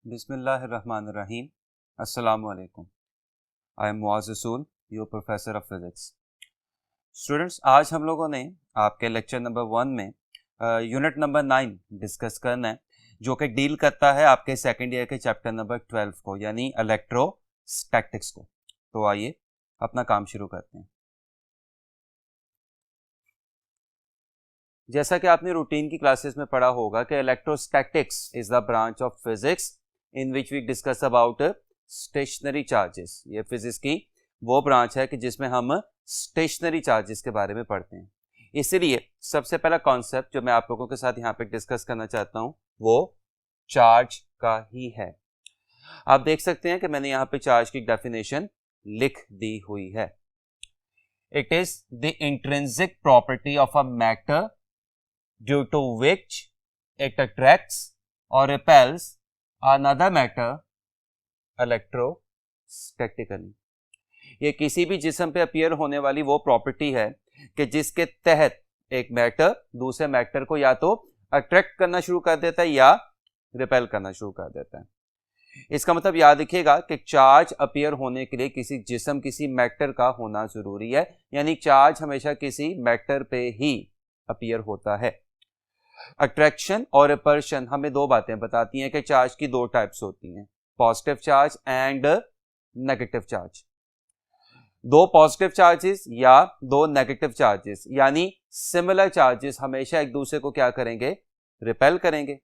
बिस्मिल्लाहिर्रहमानिर्रहीम। अस्सलामु अलैकुम। आई एम मुआज़ रसूल, your professor of physics. Students, आज हम लोगों ने आपके लेक्चर नंबर 1 में यूनिट नंबर 9 डिस्कस करना है, जो कि डील करता है आपके सेकेंड ईयर के चैप्टर नंबर 12 को, यानी इलेक्ट्रोस्टैटिक्स को। तो आइए अपना काम शुरू करते हैं। जैसा कि आपने रूटीन की क्लासेस में पढ़ा होगा कि electrostatics is the branch of physics in which we discuss about stationary charges. ये फिजिक्स की वो ब्रांच है कि जिसमें हम स्टेशनरी चार्जेस के बारे में पढ़ते हैं। इसीलिए सबसे पहला कॉन्सेप्ट जो मैं आप लोगों के साथ यहाँ पे डिस्कस करना चाहता हूँ वो चार्ज का ही है। आप देख सकते हैं कि मैंने यहाँ पे चार्ज की डेफिनेशन लिख दी हुई है। It is the intrinsic property of a matter due to which it attracts or repels another matter electrostatically। ये किसी भी जिस्म पे अपीयर होने वाली वो प्रॉपर्टी है कि जिसके तहत एक मैटर दूसरे मैटर को या तो अट्रैक्ट करना शुरू कर देता है या रिपेल करना शुरू कर देता है। इसका मतलब याद रखिएगा कि चार्ज अपीयर होने के लिए किसी जिस्म किसी मैटर का होना जरूरी है, यानी चार्ज हमेशा किसी मैटर पे ही अपीयर होता है। अट्रैक्शन और रिपल्शन हमें दो बातें बताती हैं कि चार्ज की दो टाइप्स होती हैं, positive charge and negative charge. दो पॉजिटिव चार्जेस या दो नेगेटिव चार्जेस यानी सिमिलर चार्जेस हमेशा एक दूसरे को क्या करेंगे, रिपेल करेंगे,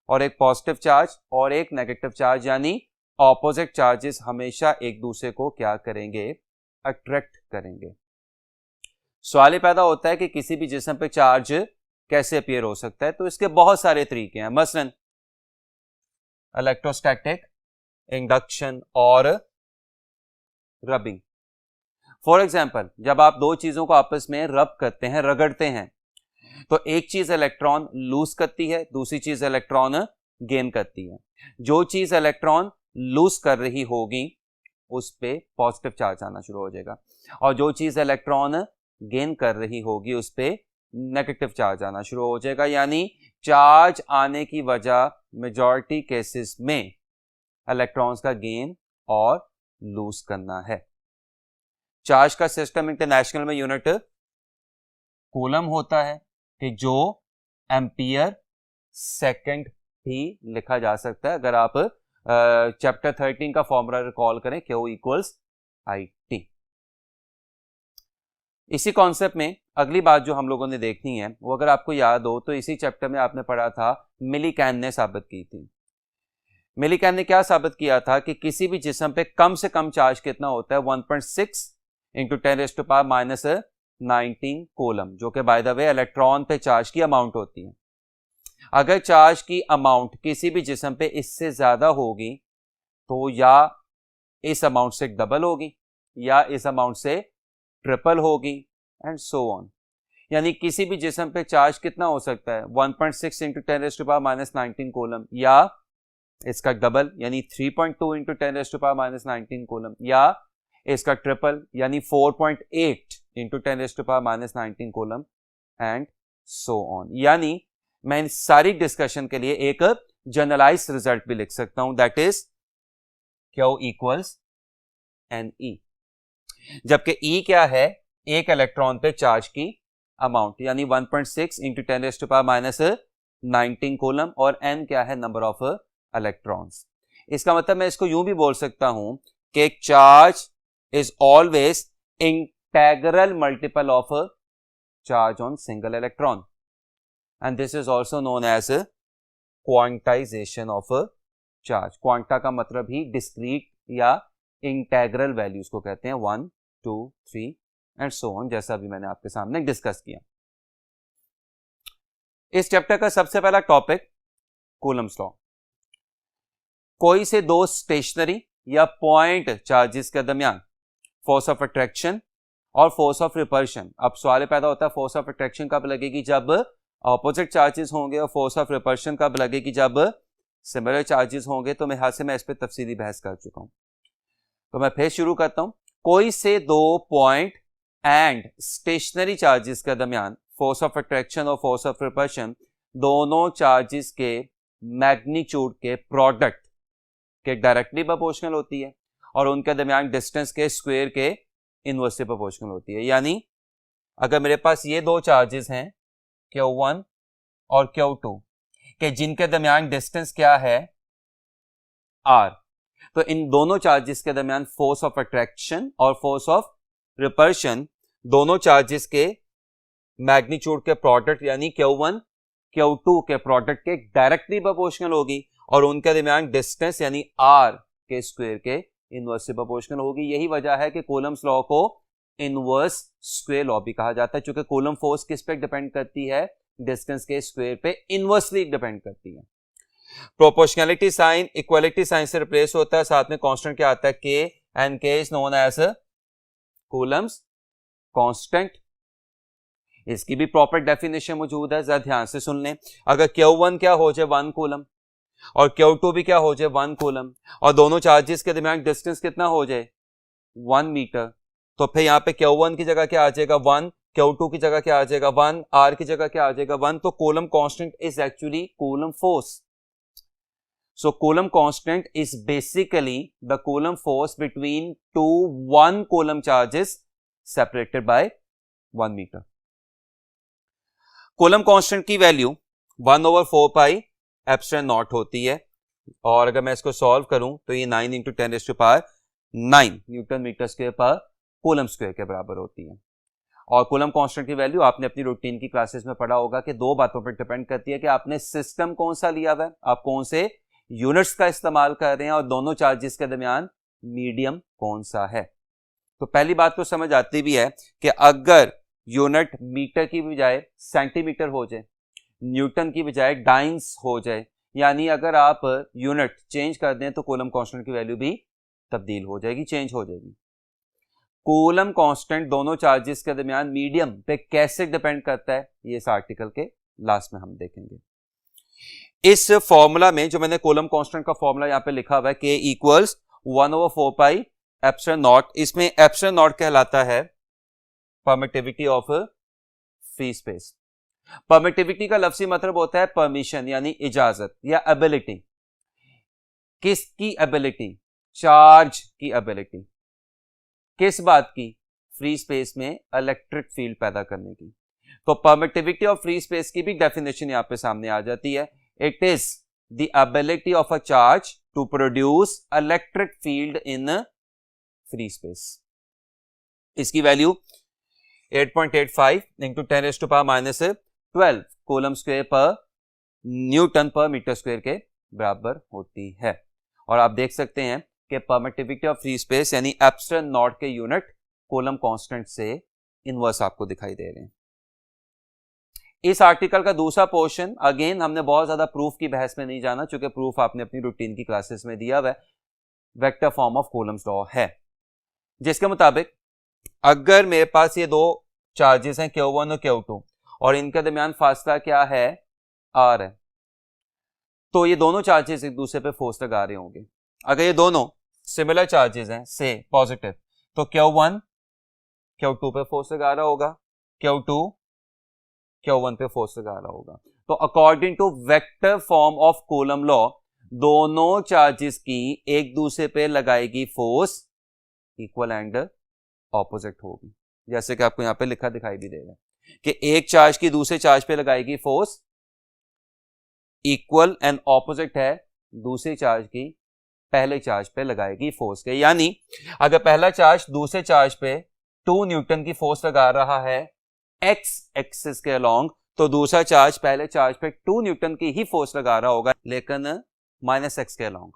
और एक पॉजिटिव चार्ज और एक नेगेटिव चार्ज यानी ऑपोजिट चार्जेस हमेशा एक दूसरे को क्या करेंगे, अट्रैक्ट करेंगे। सवाल पैदा होता है कि किसी भी जिस्म पे चार्ज कैसे अपीयर हो सकता है, तो इसके बहुत सारे तरीके हैं, मसलन इलेक्ट्रोस्टैटिक, इंडक्शन और रबिंग। फॉर एग्जांपल, जब आप दो चीजों को आपस में रब करते हैं, रगड़ते हैं, तो एक चीज इलेक्ट्रॉन लूज करती है, दूसरी चीज इलेक्ट्रॉन गेन करती है। जो चीज इलेक्ट्रॉन लूज कर रही होगी उस पे पॉजिटिव चार्ज आना शुरू हो जाएगा, और जो चीज इलेक्ट्रॉन गेन कर रही होगी उस पे नेगेटिव चार्ज आना शुरू हो जाएगा। यानी चार्ज आने की वजह मेजॉरिटी केसेस में इलेक्ट्रॉन्स का गेन और लूज करना है। चार्ज का सिस्टम इंटरनेशनल में यूनिट कूलम होता है कि जो एम्पियर सेकंड भी लिखा जा सकता है। अगर आप चैप्टर 13 का फॉर्मूला रिकॉल करें, Q इक्वल्स IT। इसी कॉन्सेप्ट में अगली बात जो हम लोगों ने देखनी है वो, अगर आपको याद हो तो इसी चैप्टर में आपने पढ़ा था, मिलीकैन ने साबित की थी। मिलीकैन ने क्या साबित किया था कि किसी भी जिस्म पे कम से कम चार्ज कितना होता है, 1.6 इंटू 10⁻⁻19 कूलम, जो कि बाय द वे इलेक्ट्रॉन पे चार्ज की अमाउंट होती है। अगर चार्ज की अमाउंट किसी भी जिस्म पे इससे ज्यादा होगी तो या इस अमाउंट से डबल होगी या इस अमाउंट से ट्रिपल होगी एंड सो ऑन। यानी किसी भी जिस्म पे चार्ज कितना हो सकता है, 1.6 इंटू 10⁻⁻19 कूलम, या इसका डबल यानी 3.2 इंटू 10⁻⁻19 कूलम, या इसका ट्रिपल यानी 4.8 into 10⁻⁻19 coulomb and so on. यानी मैं इन सारी डिस्कशन के लिए एक जनरलाइज रिजल्ट भी लिख सकता हूं, that is Q equals NE, जबकि E क्या है, एक इलेक्ट्रॉन पे चार्ज की अमाउंट यानी 1.6 इंटू 10⁻⁻19 कूलम, और N क्या है, नंबर ऑफ इलेक्ट्रॉन्स। इसका मतलब मैं इसको यूं भी बोल सकता हूं कि एक charge is always integral multiple of charge on single electron, and this is also known as quantization of charge. Quanta का मतलब ही डिस्क्रीट या इंटेग्रल वैल्यूज को कहते हैं, 1, 2, 3 एंड सो ऑन, जैसा अभी मैंने आपके सामने डिस्कस किया। इस चैप्टर का सबसे पहला टॉपिक कूलम्स लॉ। कोई से दो स्टेशनरी या पॉइंट चार्जेस के दरमियान फोर्स ऑफ अट्रैक्शन और फोर्स ऑफ रिपल्शन। अब सवाल पैदा होता है, फोर्स ऑफ अट्रैक्शन कब लगेगी, जब ऑपोजिट चार्जेस होंगे, और फोर्स ऑफ रिपल्शन कब लगेगी, जब सिमिलर चार्जेस होंगे। तो मैं हाथ से मैं इस पर तफसीली बहस कर चुका हूं, तो मैं फिर शुरू करता हूं। कोई से दो पॉइंट एंड स्टेशनरी चार्जेस के दरमियान फोर्स ऑफ अट्रैक्शन और फोर्स ऑफ रिपल्शन दोनों चार्जेस के मैग्नीट्यूड के प्रोडक्ट के डायरेक्टली प्रोपोर्शनल होती है और उनके दरमियान डिस्टेंस के स्क्वायर के इनवर्सली प्रोपोर्शनल होती है। यानी अगर मेरे पास ये दो चार्जेस हैं Q1 और Q2 के जिनके दरमियान डिस्टेंस क्या है R, तो इन दोनों चार्जेस के दरमियान फोर्स ऑफ अट्रैक्शन और फोर्स ऑफ रिपल्शन दोनों चार्जेस के मैग्नीट्यूड के प्रोडक्ट यानी Q1 Q2 के प्रोडक्ट के डायरेक्टली प्रोपोर्शनल होगी और उनके दरमियान डिस्टेंस यानी R के स्क्वायर के इनवर्सली प्रोपोर्शनल होगी। यही वजह है कि कूलम्स लॉ को इनवर्स स्क्वायर लॉ भी कहा जाता है, क्योंकि कूलम फोर्स किस पे डिपेंड करती है, डिस्टेंस के स्क्वायर पे इनवर्सली डिपेंड करती है। प्रोपोर्शनैलिटी साइन इक्वालिटी साइन से रिप्लेस होता है, साथ में कांस्टेंट क्या आता है K, and K is known as Coulomb's constant. इसकी भी प्रॉपर डेफिनेशन मौजूद है, जरा ध्यान से सुन लें। अगर Q1 क्या हो जाए 1 कूलम और Q2 भी क्या हो जाए 1 कूलम और दोनों चार्जेस के दरमियान डिस्टेंस कितना हो जाए 1 मीटर, तो फिर यहाँ पे Q1 की जगह क्या आ जाएगा 1, Q2 की जगह क्या आ जाएगा 1, R की जगह क्या आ जाएगा 1। तो coulomb constant is actually coulomb force. So Coulomb constant is basically the Coulomb force between two 1 Coulomb charges separated by 1 meter. Coulomb constant की वैल्यू 1/4 पाई एप्सिलॉन नॉट होती है और अगर मैं इसको सॉल्व करूं तो ये 9 × 10⁹ Newton metre square per coulomb square के बराबर होती है। और कूलम कांस्टेंट की वैल्यू आपने अपनी रूटीन की क्लासेस में पढ़ा होगा कि दो बातों पर डिपेंड करती है कि आपने सिस्टम कौन सा लिया हुआ है, आप कौन से यूनिट्स का इस्तेमाल कर रहे हैं और दोनों चार्जेस के दरमियान मीडियम कौन सा है। तो पहली बात तो समझ आती भी है कि अगर यूनिट मीटर की बजाय सेंटीमीटर हो जाए, न्यूटन की बजाय डाइंस हो जाए, यानी अगर आप यूनिट चेंज कर दें तो कूलम कांस्टेंट की वैल्यू भी तब्दील हो जाएगी, चेंज हो जाएगी। कूलम कांस्टेंट दोनों चार्जेस के दरमियान मीडियम पे कैसे डिपेंड करता है ये इस आर्टिकल के लास्ट में हम देखेंगे। इस फॉर्मूला में जो मैंने कूलम कांस्टेंट का फॉर्मूला यहां पे लिखा हुआ है K equals 1/4 pi epsilon not, इसमें एप्सिलॉन नॉट कहलाता है permittivity of free space. Permittivity का लफ्जी मतलब होता है परमिशन यानी इजाजत या एबिलिटी। किसकी एबिलिटी? चार्ज की एबिलिटी। किस बात की? फ्री स्पेस में इलेक्ट्रिक फील्ड पैदा करने की। तो परमिटिविटी ऑफ फ्री स्पेस की भी डेफिनेशन यहां पे सामने आ जाती है। It is the ability of a charge to produce electric field in free space. इसकी value 8.85 × 10⁻⁻12 coulomb square per newton per metre square के बराबर होती है। और आप देख सकते हैं कि परमिटिविटी ऑफ फ्री स्पेस यानी एप्सिलॉन नॉट के यूनिट कूलम कांस्टेंट से इनवर्स आपको दिखाई दे रहे हैं। इस आर्टिकल का दूसरा पोर्शन अगेन हमने बहुत ज्यादा प्रूफ की बहस में नहीं जाना, चूंकि प्रूफ आपने अपनी रूटीन की क्लासेस में दिया हुआ है। Vector form of Coulomb's law है जिसके मुताबिक अगर मेरे पास ये दो चार्जेस हैं Q1 और Q2 और इनके दरमियान फासला क्या है R है, तो ये दोनों चार्जेस एक दूसरे पे फोर्स लगा रहे होंगे। अगर ये दोनों सिमिलर चार्जेस हैं से पॉजिटिव तो Q1 Q2 पे फोर्स लगा रहा होगा, Q2 Q1 पे फोर्स लगा रहा होगा। तो according to vector form of Coulomb law दोनों चार्जेस की एक दूसरे पे लगाएगी फोर्स इक्वल एंड ऑपोजिट होगी। जैसे कि आपको यहां पे लिखा दिखाई भी दे रहा है कि एक चार्ज की दूसरे चार्ज पे लगाएगी फोर्स इक्वल एंड ऑपोजिट है दूसरे चार्ज की पहले चार्ज पे लगाएगी फोर्स के। यानी अगर पहला चार्ज दूसरे चार्ज पे 2 न्यूटन की फोर्स लगा रहा है एक्स एक्सिस के अलोंग, तो दूसरा चार्ज पहले चार्ज पे 2 न्यूटन की ही फोर्स लगा रहा होगा लेकिन -x के अलोंग।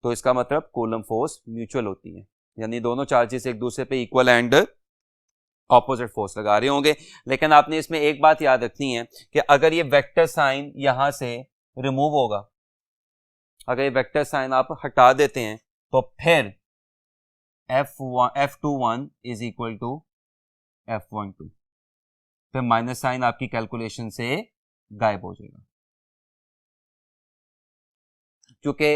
तो इसका मतलब कूलम फोर्स म्यूचुअल होती है, यानी दोनों चार्जेस एक दूसरे पे इक्वल एंड ऑपोजिट फोर्स लगा रहे होंगे। लेकिन आपने इसमें एक बात याद रखनी है कि अगर ये वेक्टर साइन यहां से रिमूव होगा, अगर ये वेक्टर साइन आप हटा देते हैं तो फिर F21 is equal to F12, फिर माइनस साइन आपकी कैलकुलेशन से गायब हो जाएगा। क्योंकि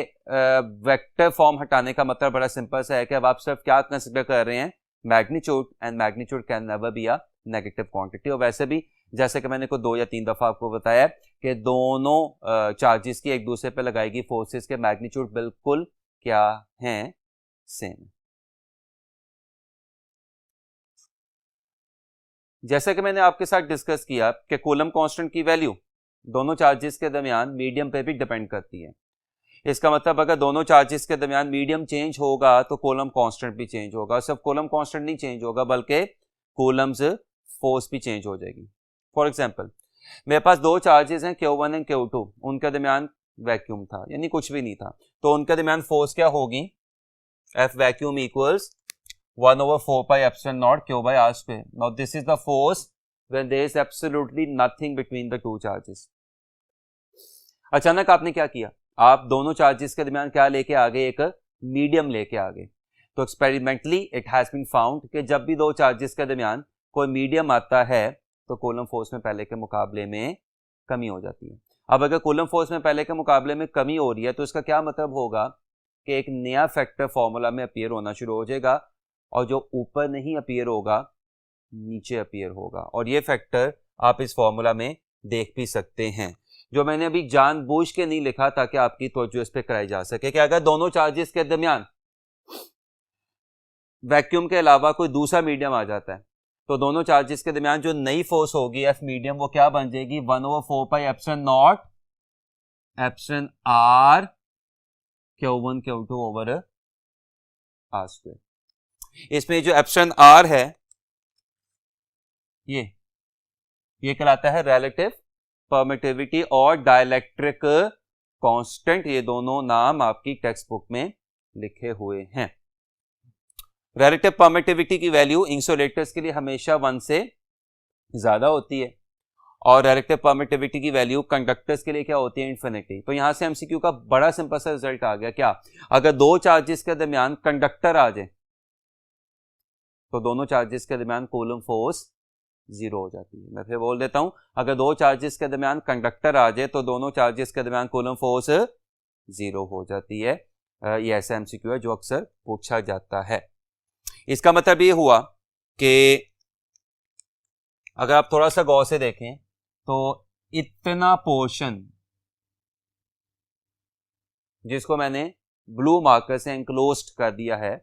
वेक्टर फॉर्म हटाने का मतलब बड़ा सिंपल सा है कि अब आप सिर्फ क्या कंसिडर कर रहे हैं magnitude, and magnitude can never be a negative quantity. और वैसे भी जैसे कि मैंने को 2 या 3 दफा आपको बताया कि दोनों चार्जेस की एक दूसरे पे लगाएगी फोर्सेस के मैग्नीट्यूड बिल्कुल क्या हैं, सेम। जैसा कि मैंने आपके साथ डिस्कस किया कि कूलम कांस्टेंट की वैल्यू दोनों चार्जेस के दरमियान मीडियम पे भी डिपेंड करती है। इसका मतलब अगर दोनों चार्जेस के दरमियान मीडियम चेंज होगा तो कूलम कांस्टेंट भी चेंज होगा। सिर्फ कूलम कांस्टेंट नहीं चेंज होगा बल्कि कूलम्स फोर्स भी चेंज हो जाएगी। फॉर एग्जांपल, मेरे पास दो चार्जेस हैं Q1 एंड Q2, उनके दरमियान वैक्यूम था, यानी कुछ भी नहीं था, तो उनके दरमियान फोर्स क्या होगी, F vacuum equals 1/4 pi epsilon naught Q by R square. Now this is the force when there is absolutely nothing between the two charges. अचानक आपने क्या किया, आप दोनों चार्जेस के दरमियान क्या लेके आ गए, एक मीडियम लेके आ गए। तो experimentally it has been found कि जब भी दो चार्जेस के दरमियान कोई मीडियम आता है तो कूलम फोर्स में पहले के मुकाबले में कमी हो जाती है। अब अगर कूलम फोर्स में पहले के मुकाबले में कमी हो रही है तो इसका क्या मतलब होगा कि एक नया फैक्टर फॉर्मूला में अपीयर होना शुरू हो जाएगा, और जो ऊपर नहीं अपीयर होगा नीचे अपीयर होगा। और ये फैक्टर आप इस फॉर्मूला में देख भी सकते हैं, जो मैंने अभी जानबूझ के नहीं लिखा ताकि आपकी तवज्जो इस पे कराई जा सके कि अगर दोनों चार्जेस के दरमियान वैक्यूम के अलावा कोई दूसरा मीडियम आ जाता है तो दोनों चार्जेस के दरमियान जो नई फोर्स होगी एफ मीडियम, वो क्या बन जाएगी, 1/4 pi epsilon naught epsilon r Q1 Q2 over r square. इसमें जो एप्सिलॉन आर है ये कहलाता है रिलेटिव परमिटिविटी और डाइलेक्ट्रिक कांस्टेंट। ये दोनों नाम आपकी टेक्स्ट बुक में लिखे हुए हैं। रिलेटिव परमिटिविटी की वैल्यू इंसुलेटर्स के लिए हमेशा 1 से ज्यादा होती है और रिलेटिव परमिटिविटी की वैल्यू कंडक्टर्स के लिए क्या होती है, इन्फिनिटी। तो यहां से एमसीक्यू का बड़ा सिंपल सा रिजल्ट आ गया, क्या, अगर दो चार्जेस के दरमियान कंडक्टर आ जाए तो दोनों चार्जेस के दरमियान कूलम फोर्स 0 हो जाती है। मैं फिर बोल देता हूं, अगर दो चार्जेस के दरमियान कंडक्टर आ जाए तो दोनों चार्जेस के दरमियान कूलम फोर्स 0 हो जाती है। ये ऐसा एमसीक्यू है जो अक्सर पूछा जाता है। इसका मतलब ये हुआ कि अगर आप थोड़ा सा गौर से देखें तो इतना पोर्शन जिसको मैंने ब्लू मार्कर से एंक्लोज्ड कर दिया है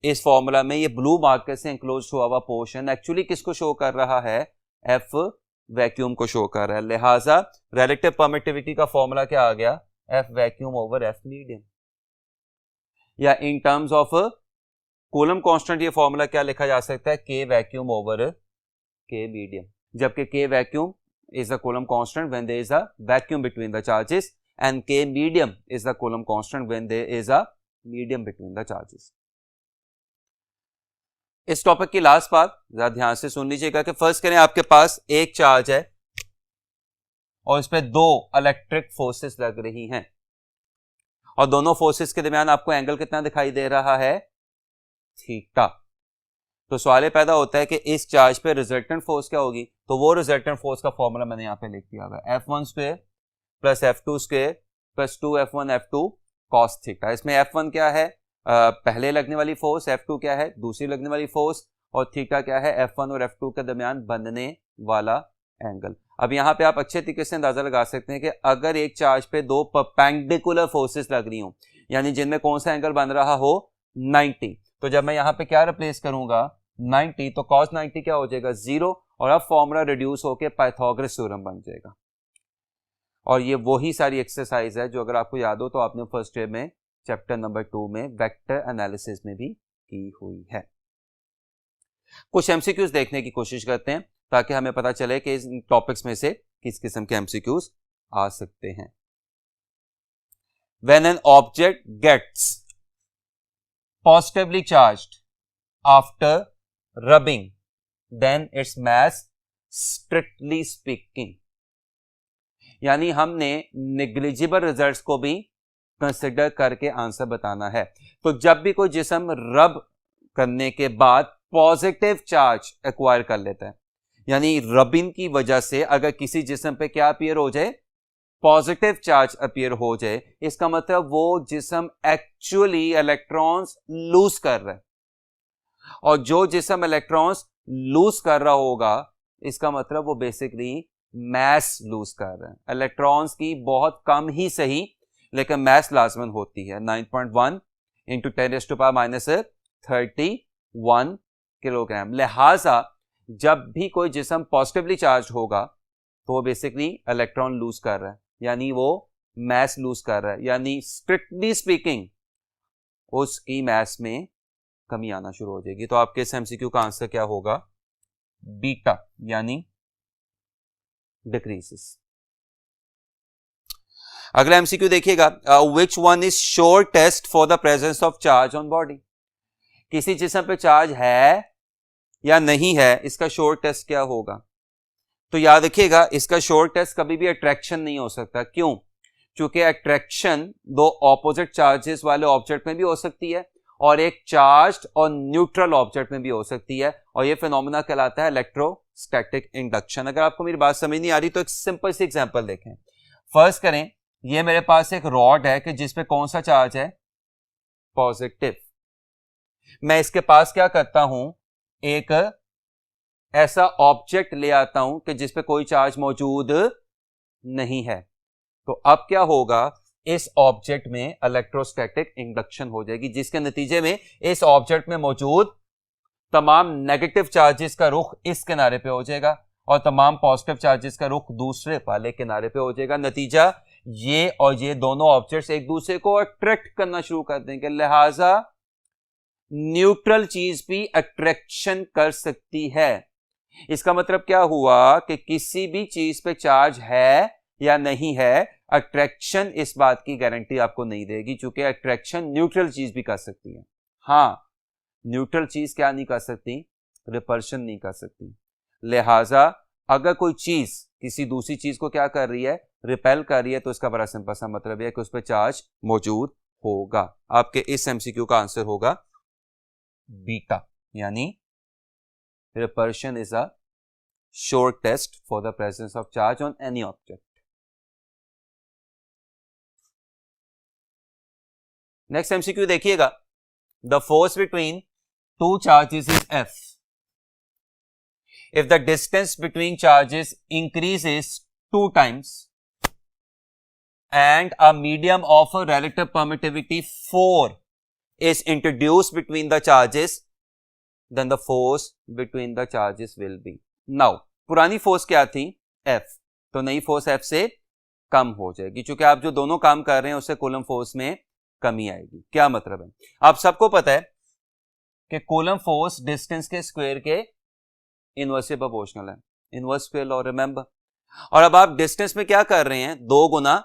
इस फॉर्मूला में, ये ब्लू मार्कर से एंक्लोज हुआ हुआ पोर्शन एक्चुअली किसको शो कर रहा है, एफ वैक्यूम को शो कर रहा है। लिहाजा रिलेटिव परमिटिविटी का फॉर्मूला क्या आ गया, F vacuum over F medium, या in terms of Coulomb constant ये फॉर्मूला क्या लिखा जा सकता है, के वैक्यूम ओवर के मीडियम, जबकि K vacuum is the Coulomb constant when there is a vacuum between the charges and K medium is the Coulomb constant when there is a medium between the charges. इस topic की last बात जरा ध्यान से सुन लीजिएगा कि first करें आपके पास एक चार्ज है और इस पे दो इलेक्ट्रिक फोर्सेस लग रही हैं और दोनों फोर्सेस के दरमियान आपको एंगल कितना दिखाई दे रहा है, थीटा। तो सवाल पैदा होता है कि इस चार्ज पे रिजल्टेंट फोर्स क्या होगी, तो वो रिजल्टेंट फोर्स का फॉर्मूला मैंने यहां पे लिख दिया हुआ है, F1 square plus F2 square plus 2F1 F2 cos theta. इसमें F1 क्या है, पहले लगने वाली फोर्स, F2 क्या है, दूसरी लगने वाली फोर्स, और थीटा क्या है, F1 और F2 के दरमियान बनने वाला एंगल। अब यहाँ पे आप अच्छे तरीके से अंदाजा लगा सकते हैं कि अगर एक चार्ज पे दो परपेंडिकुलर फोर्सेस लग रही हो, यानी जिनमें कौन सा एंगल बन रहा हो, 90, तो जब मैं यहाँ पे क्या रिप्लेस करूंगा 90, तो cos 90 क्या हो जाएगा, 0, और अब फॉर्मूला रिड्यूस होकर पाइथागोरस थ्योरम बन जाएगा। और ये वही सारी एक्सरसाइज है जो अगर आपको याद हो तो आपने फर्स्ट ईयर में चैप्टर नंबर 2 में वेक्टर एनालिसिस में भी की हुई है। कुछ एमसीक्यूज देखने की कोशिश करते हैं ताकि हमें पता चले कि इस टॉपिक्स में से किस किस्म के एमसीक्यूज आ सकते हैं। When an object gets positively charged after rubbing, then its mass strictly speaking, यानी हमने नेग्लिजिबल रिजल्ट्स को भी कंसिडर करके आंसर बताना है। तो जब भी कोई जिस्म रब करने के बाद पॉजिटिव चार्ज एक्वायर कर लेता है, यानी रबिंग की वजह से अगर किसी जिस्म पे क्या अपीयर हो जाए, पॉजिटिव चार्ज अपीयर हो जाए, इसका मतलब वो जिस्म एक्चुअली इलेक्ट्रॉन्स लूज कर रहा है, और जो जिस्म इलेक्ट्रॉन्स लूज कर रहा होगा इसका मतलब वो बेसिकली मैस लूज कर रहा है। इलेक्ट्रॉन्स की बहुत कम ही सही लेकिन मास लाजमन होती है 9.1 इंटू 10⁻31 किलोग्राम। लिहाजा जब भी कोई जिस्म पॉजिटिवली चार्ज होगा तो वो बेसिकली इलेक्ट्रॉन लूज कर रहा है, यानी वो मास लूज कर रहा है, यानी स्ट्रिक्टली स्पीकिंग उसकी मास में कमी आना शुरू हो जाएगी। तो आपके इस एमसीक्यू का आंसर क्या होगा? बीटा, यानी डिक्रीजेस। अगला एमसीक्यू देखिएगा, which one is sure test for the presence of charge on body. किसी जिस्म पे चार्ज है या नहीं है, इसका श्योर टेस्ट क्या होगा? तो याद रखिएगा, इसका श्योर टेस्ट कभी भी अट्रैक्शन नहीं हो सकता। क्यों? क्योंकि अट्रैक्शन दो ऑपोजिट चार्जेस वाले ऑब्जेक्ट में भी हो सकती है और एक चार्ज्ड और न्यूट्रल ऑब्जेक्ट में भी हो सकती है, और यह फिनोमेना कहलाता है इलेक्ट्रोस्टैटिक इंडक्शन। अगर आपको मेरी बात समझ नहीं आ रही तो एक सिंपल सी एग्जांपल देखें। फर्स्ट करें, ये मेरे पास एक रॉड है कि जिस पे कौन सा चार्ज है? पॉजिटिव। मैं इसके पास क्या करता हूं, एक ऐसा ऑब्जेक्ट ले आता हूं कि जिस पे कोई चार्ज मौजूद नहीं है। तो अब क्या होगा, इस ऑब्जेक्ट में इलेक्ट्रोस्टैटिक इंडक्शन हो जाएगी, जिसके नतीजे में इस ऑब्जेक्ट में मौजूद तमाम नेगेटिव चार्जेस का रुख इस किनारे पे हो जाएगा और तमाम पॉजिटिव चार्जेस का रुख दूसरे वाले किनारे पे हो जाएगा। नतीजा ये और ये दोनों ऑब्जेक्ट्स एक दूसरे को अट्रैक्ट करना शुरू कर देंगे। लिहाजा न्यूट्रल चीज भी अट्रैक्शन कर सकती है। इसका मतलब क्या हुआ कि किसी भी चीज पे चार्ज है या नहीं है, अट्रैक्शन इस बात की गारंटी आपको नहीं देगी, क्योंकि अट्रैक्शन न्यूट्रल चीज भी कर सकती है। हां, न्यूट्रल चीज क्या नहीं कर सकती? रिपल्शन नहीं कर सकती। लिहाजा अगर कोई चीज किसी दूसरी चीज को क्या कर रही है? रिपेल कर रही है, तो इसका बड़ा सिंपल सा मतलब है कि उस पर चार्ज मौजूद होगा। आपके इस एमसीक्यू का आंसर होगा बीटा, यानी repulsion is a sure test for the presence of charge on any object. Next MCQ देखिएगा, the force between two charges is F. If the distance between charges increases 2 times and a medium of a relative permittivity 4 is introduced between the charges, then the force between the charges will be. Now, पुरानी force क्या थी? F. तो नई force F से कम हो जाएगी, क्योंकि आप जो दोनों काम कर रहे हैं उससे कूलम फोर्स में कमी आएगी। क्या मतलब है? आप सबको पता है कि कूलम फोर्स डिस्टेंस के स्क्वायर के इनवर्सली प्रोपोर्शनल है, इनवर्स स्क्वायर लॉ, रिमेंबर। और अब आप डिस्टेंस में क्या कर रहे हैं? 2 गुना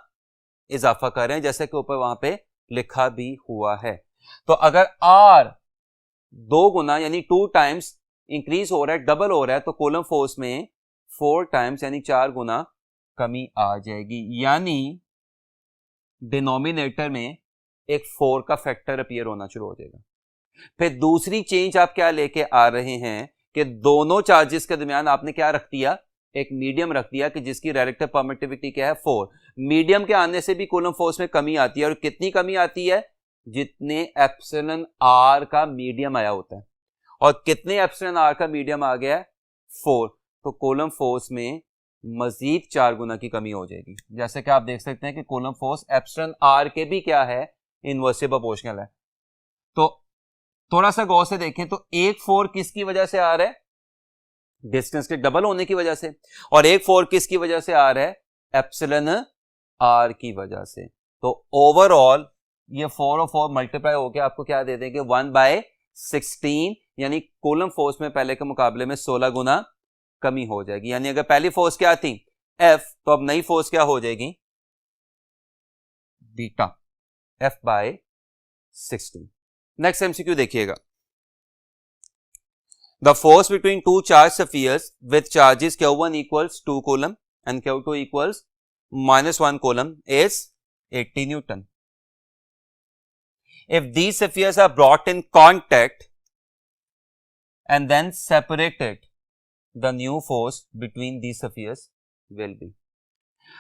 इजाफा कर रहे हैं, जैसे कि ऊपर वहां पे लिखा भी हुआ है। तो अगर R 2 गुना यानी 2 टाइम्स इंक्रीज हो रहा है, डबल हो रहा है, तो कूलम फोर्स में 4 टाइम्स यानी 4 गुना कमी आ जाएगी, यानी डिनोमिनेटर में एक 4 का फैक्टर अपीयर होना शुरू हो जाएगा। फिर दूसरी चेंज आप क्या लेके आ रहे हैं कि दोनों चार्जेस के दरमियान आपने क्या रख दिया? एक मीडियम रख दिया कि जिसकी रिलेटिव परमिटिविटी क्या है? 4। मीडियम के आने से भी कूलम फोर्स में कमी आती है, और कितनी कमी आती है? जितने एप्सिलॉन आर का मीडियम आया होता है, और कितने एप्सिलॉन आर का मीडियम आ गया? 4। तो कूलम फोर्स में मजीद 4 गुना की कमी हो जाएगी। जैसे कि आप देख सकते हैं कि कूलम फोर्स एप्सिलॉन आर के भी क्या है? इनवर्सली प्रोपोर्शनल है। तो थोड़ा सा गौर से देखें तो एक 4 किसकी वजह से आ रहा है? डिस्टेंस के डबल होने की वजह से। और एक 4 किसकी वजह से आ रहा है? एप्सिलॉन आर की वजह से। तो ओवरऑल ये 4 और 4 मल्टीप्लाई होकर आपको क्या दे देंगे? 1/16, यानी कूलम फोर्स में पहले के मुकाबले में 16 गुना कमी हो जाएगी। यानी अगर पहली फोर्स क्या थी? F, तो अब नई फोर्स क्या हो जाएगी? Beta, F/16। नेक्स्ट एमसीक्यू देखिएगा, the force between to charge spheres with charges Q1 equals 2 coulomb and Q2 equals -1 coulomb is 80 Newton. If these spheres are brought in contact and then separated, the new force between these spheres will be.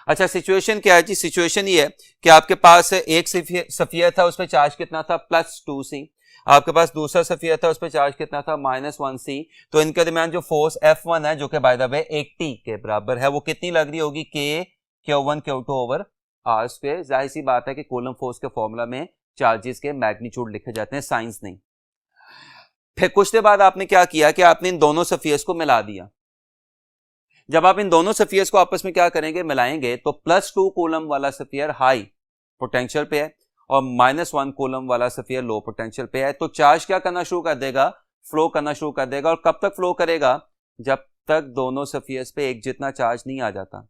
अच्छा, situation क्या है जी? Situation ये है कि आपके पास एक sphere था, उस पर चार्ज कितना था? +2c। आपके पास दूसरा स्फीयर था, उस पर चार्ज कितना था? -1c। तो इनके दरमियान जो फोर्स F1 है, जो कि बाय द वे 80 के बराबर है, वो कितनी लग रही होगी? K Q1 Q2 over r square. जाहिर सी बात है कि कूलम फोर्स के फॉर्मूला में चार्जेस के मैग्नीट्यूड लिखे जाते हैं, साइंस नहीं। फिर कुछ देर बाद आपने क्या किया कि आपने इन दोनों सफियर्स को मिला दिया। जब आप इन दोनों सफियर्स को आपस में क्या करेंगे, मिलाएंगे, तो +2 कूलम वाला सफियर हाई पोटेंशियल पे है और -1 कूलम वाला सफियर लो पोटेंशियल पे है। तो चार्ज क्या करना शुरू कर देगा, फ्लो करना शुरू कर देगा। और कब तक फ्लो करेगा, जब तक दोनों सफियर्स पे एक जितना चार्ज नहीं आ जाता।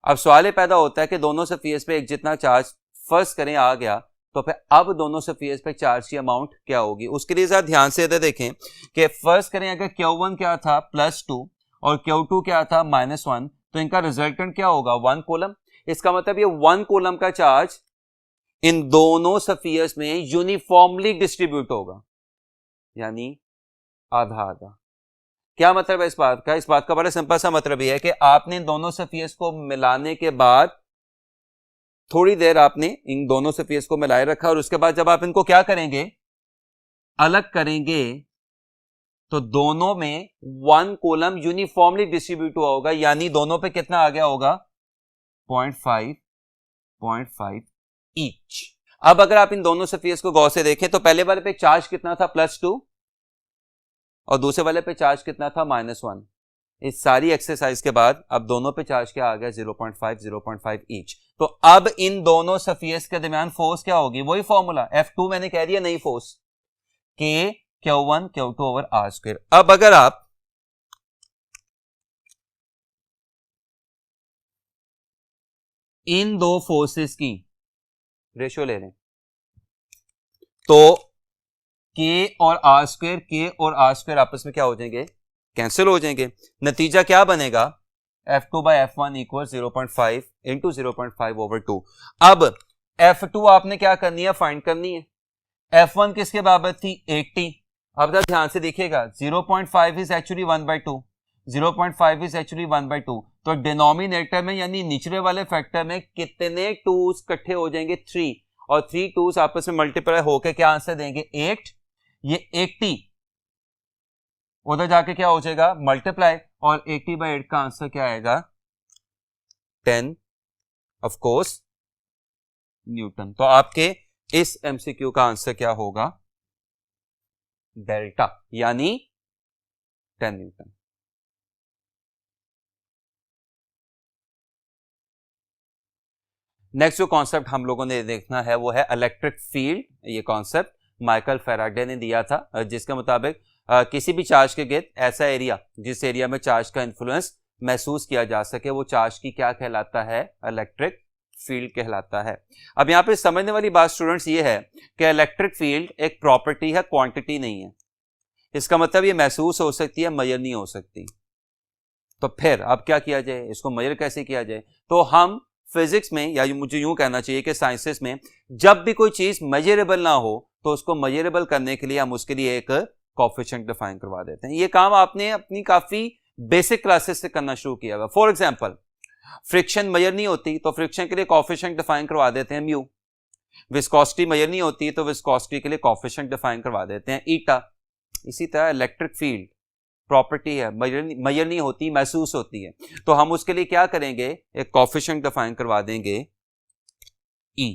अब सवाल ये पैदा होता है कि दोनों सफियर्स पे एक जितना चार्ज फर्स्ट करें आ गया, तो फिर अब दोनों सफियर्स पे चार्ज की अमाउंट क्या होगी। उसके लिए जरा ध्यान से इधर देखें कि फर्स्ट करें अगर Q1 क्या था +2 और Q2 क्या था -1, तो इनका रिजल्टेंट क्या होगा, 1 कूलम। इसका मतलब ये 1 कूलम का चार्ज इन दोनों सफियर्स में यूनिफॉर्मली डिस्ट्रीब्यूट होगा, यानी आधा आधा। क्या मतलब है इस बात का, इस बात का बड़ा सिंपल सा मतलब यह है कि आपने इन दोनों सफियर्स को मिलाने के बाद थोड़ी देर आपने इन दोनों सफियर्स को मिलाए रखा और उसके बाद जब आप इनको क्या करेंगे, अलग करेंगे, तो दोनों में 1 कूलम यूनिफॉर्मली डिस्ट्रीब्यूट हुआ होगा, यानी दोनों पे कितना आ गया होगा, 0.5 ईच। अब अगर आप इन दोनों सफियर्स को गौर से देखें तो पहले वाले पे चार्ज कितना था, +2, और दूसरे वाले पे चार्ज कितना था, -1। इस सारी एक्सरसाइज के बाद अब दोनों पे चार्ज क्या आ गया, 0.5 ईच। तो अब इन दोनों सफियर्स के दरमियान फोर्स क्या होगी, वही फॉर्मूला F2 मैंने कह दिया, नई force K Q1 Q2 over R square. अब अगर आप इन दो फोर्सेस की रेशियो ले लें तो K और R स्क्वायर, K और R स्क्वायर आपस में क्या हो जाएंगे, कैंसिल हो जाएंगे। नतीजा क्या बनेगा, F2/F1 इक्वल 0.5 इंटू 0.5/2। अब F2 आपने क्या करनी है, फाइंड करनी है। F1 किसके बराबर थी, 80। अब जरा ध्यान से देखिएगा, 0.5 इज एक्चुअली 1/2, 0.5 इज एक्चुअली 1/2। तो डिनोमिनेटर में यानी निचले वाले फैक्टर में कितने टूज इकट्ठे हो जाएंगे, 3, और 3 टूज आपस में मल्टीप्लाई होकर क्या आंसर देंगे, 8। ये 80 उधर जाके क्या हो जाएगा, मल्टीप्लाई, और 80/8 का आंसर क्या आएगा, 10 ऑफ कोर्स न्यूटन। तो आपके इस एमसीक्यू का आंसर क्या होगा, डेल्टा, यानी 10 न्यूटन। नेक्स्ट जो कॉन्सेप्ट हम लोगों ने देखना है वो है इलेक्ट्रिक फील्ड। ये कॉन्सेप्ट माइकल फैराडे ने दिया था, जिसके मुताबिक किसी भी चार्ज के गिर्द ऐसा एरिया जिस एरिया में चार्ज का इन्फ्लुएंस महसूस किया जा सके, वो चार्ज की क्या कहलाता है, इलेक्ट्रिक फील्ड कहलाता है। अब यहां पे समझने वाली बात स्टूडेंट्स ये है कि इलेक्ट्रिक फील्ड एक प्रॉपर्टी है, क्वांटिटी नहीं है। इसका मतलब ये महसूस हो सकती है, मेजर नहीं हो सकती। तो फिर अब क्या किया जाए, इसको मेजर कैसे किया जाए। तो हम फिजिक्स में, या मुझे यूं कहना चाहिए कि साइंसेस में, जब भी कोई चीज मेजरेबल ना हो तो उसको मेजरेबल करने के लिए हम उसके लिए एक कोएफिशिएंट डिफाइन करवा देते हैं। ये काम आपने अपनी काफी बेसिक क्लासेस से करना शुरू किया हुआ। फॉर एग्जांपल, फ्रिक्शन मेजर नहीं होती तो फ्रिक्शन के लिए कोएफिशिएंट डिफाइन करवा देते हैं म्यू। विस्कोसिटी मेजर नहीं होती तो विस्कोसिटी के लिए कोएफिशिएंट डिफाइन करवा देते हैं ईटा। इसी तरह इलेक्ट्रिक फील्ड प्रॉपर्टी है, मेजर नहीं होती, महसूस होती है। तो हम उसके लिए क्या करेंगे, एक कोएफिशिएंट डिफाइन करवा देंगे E,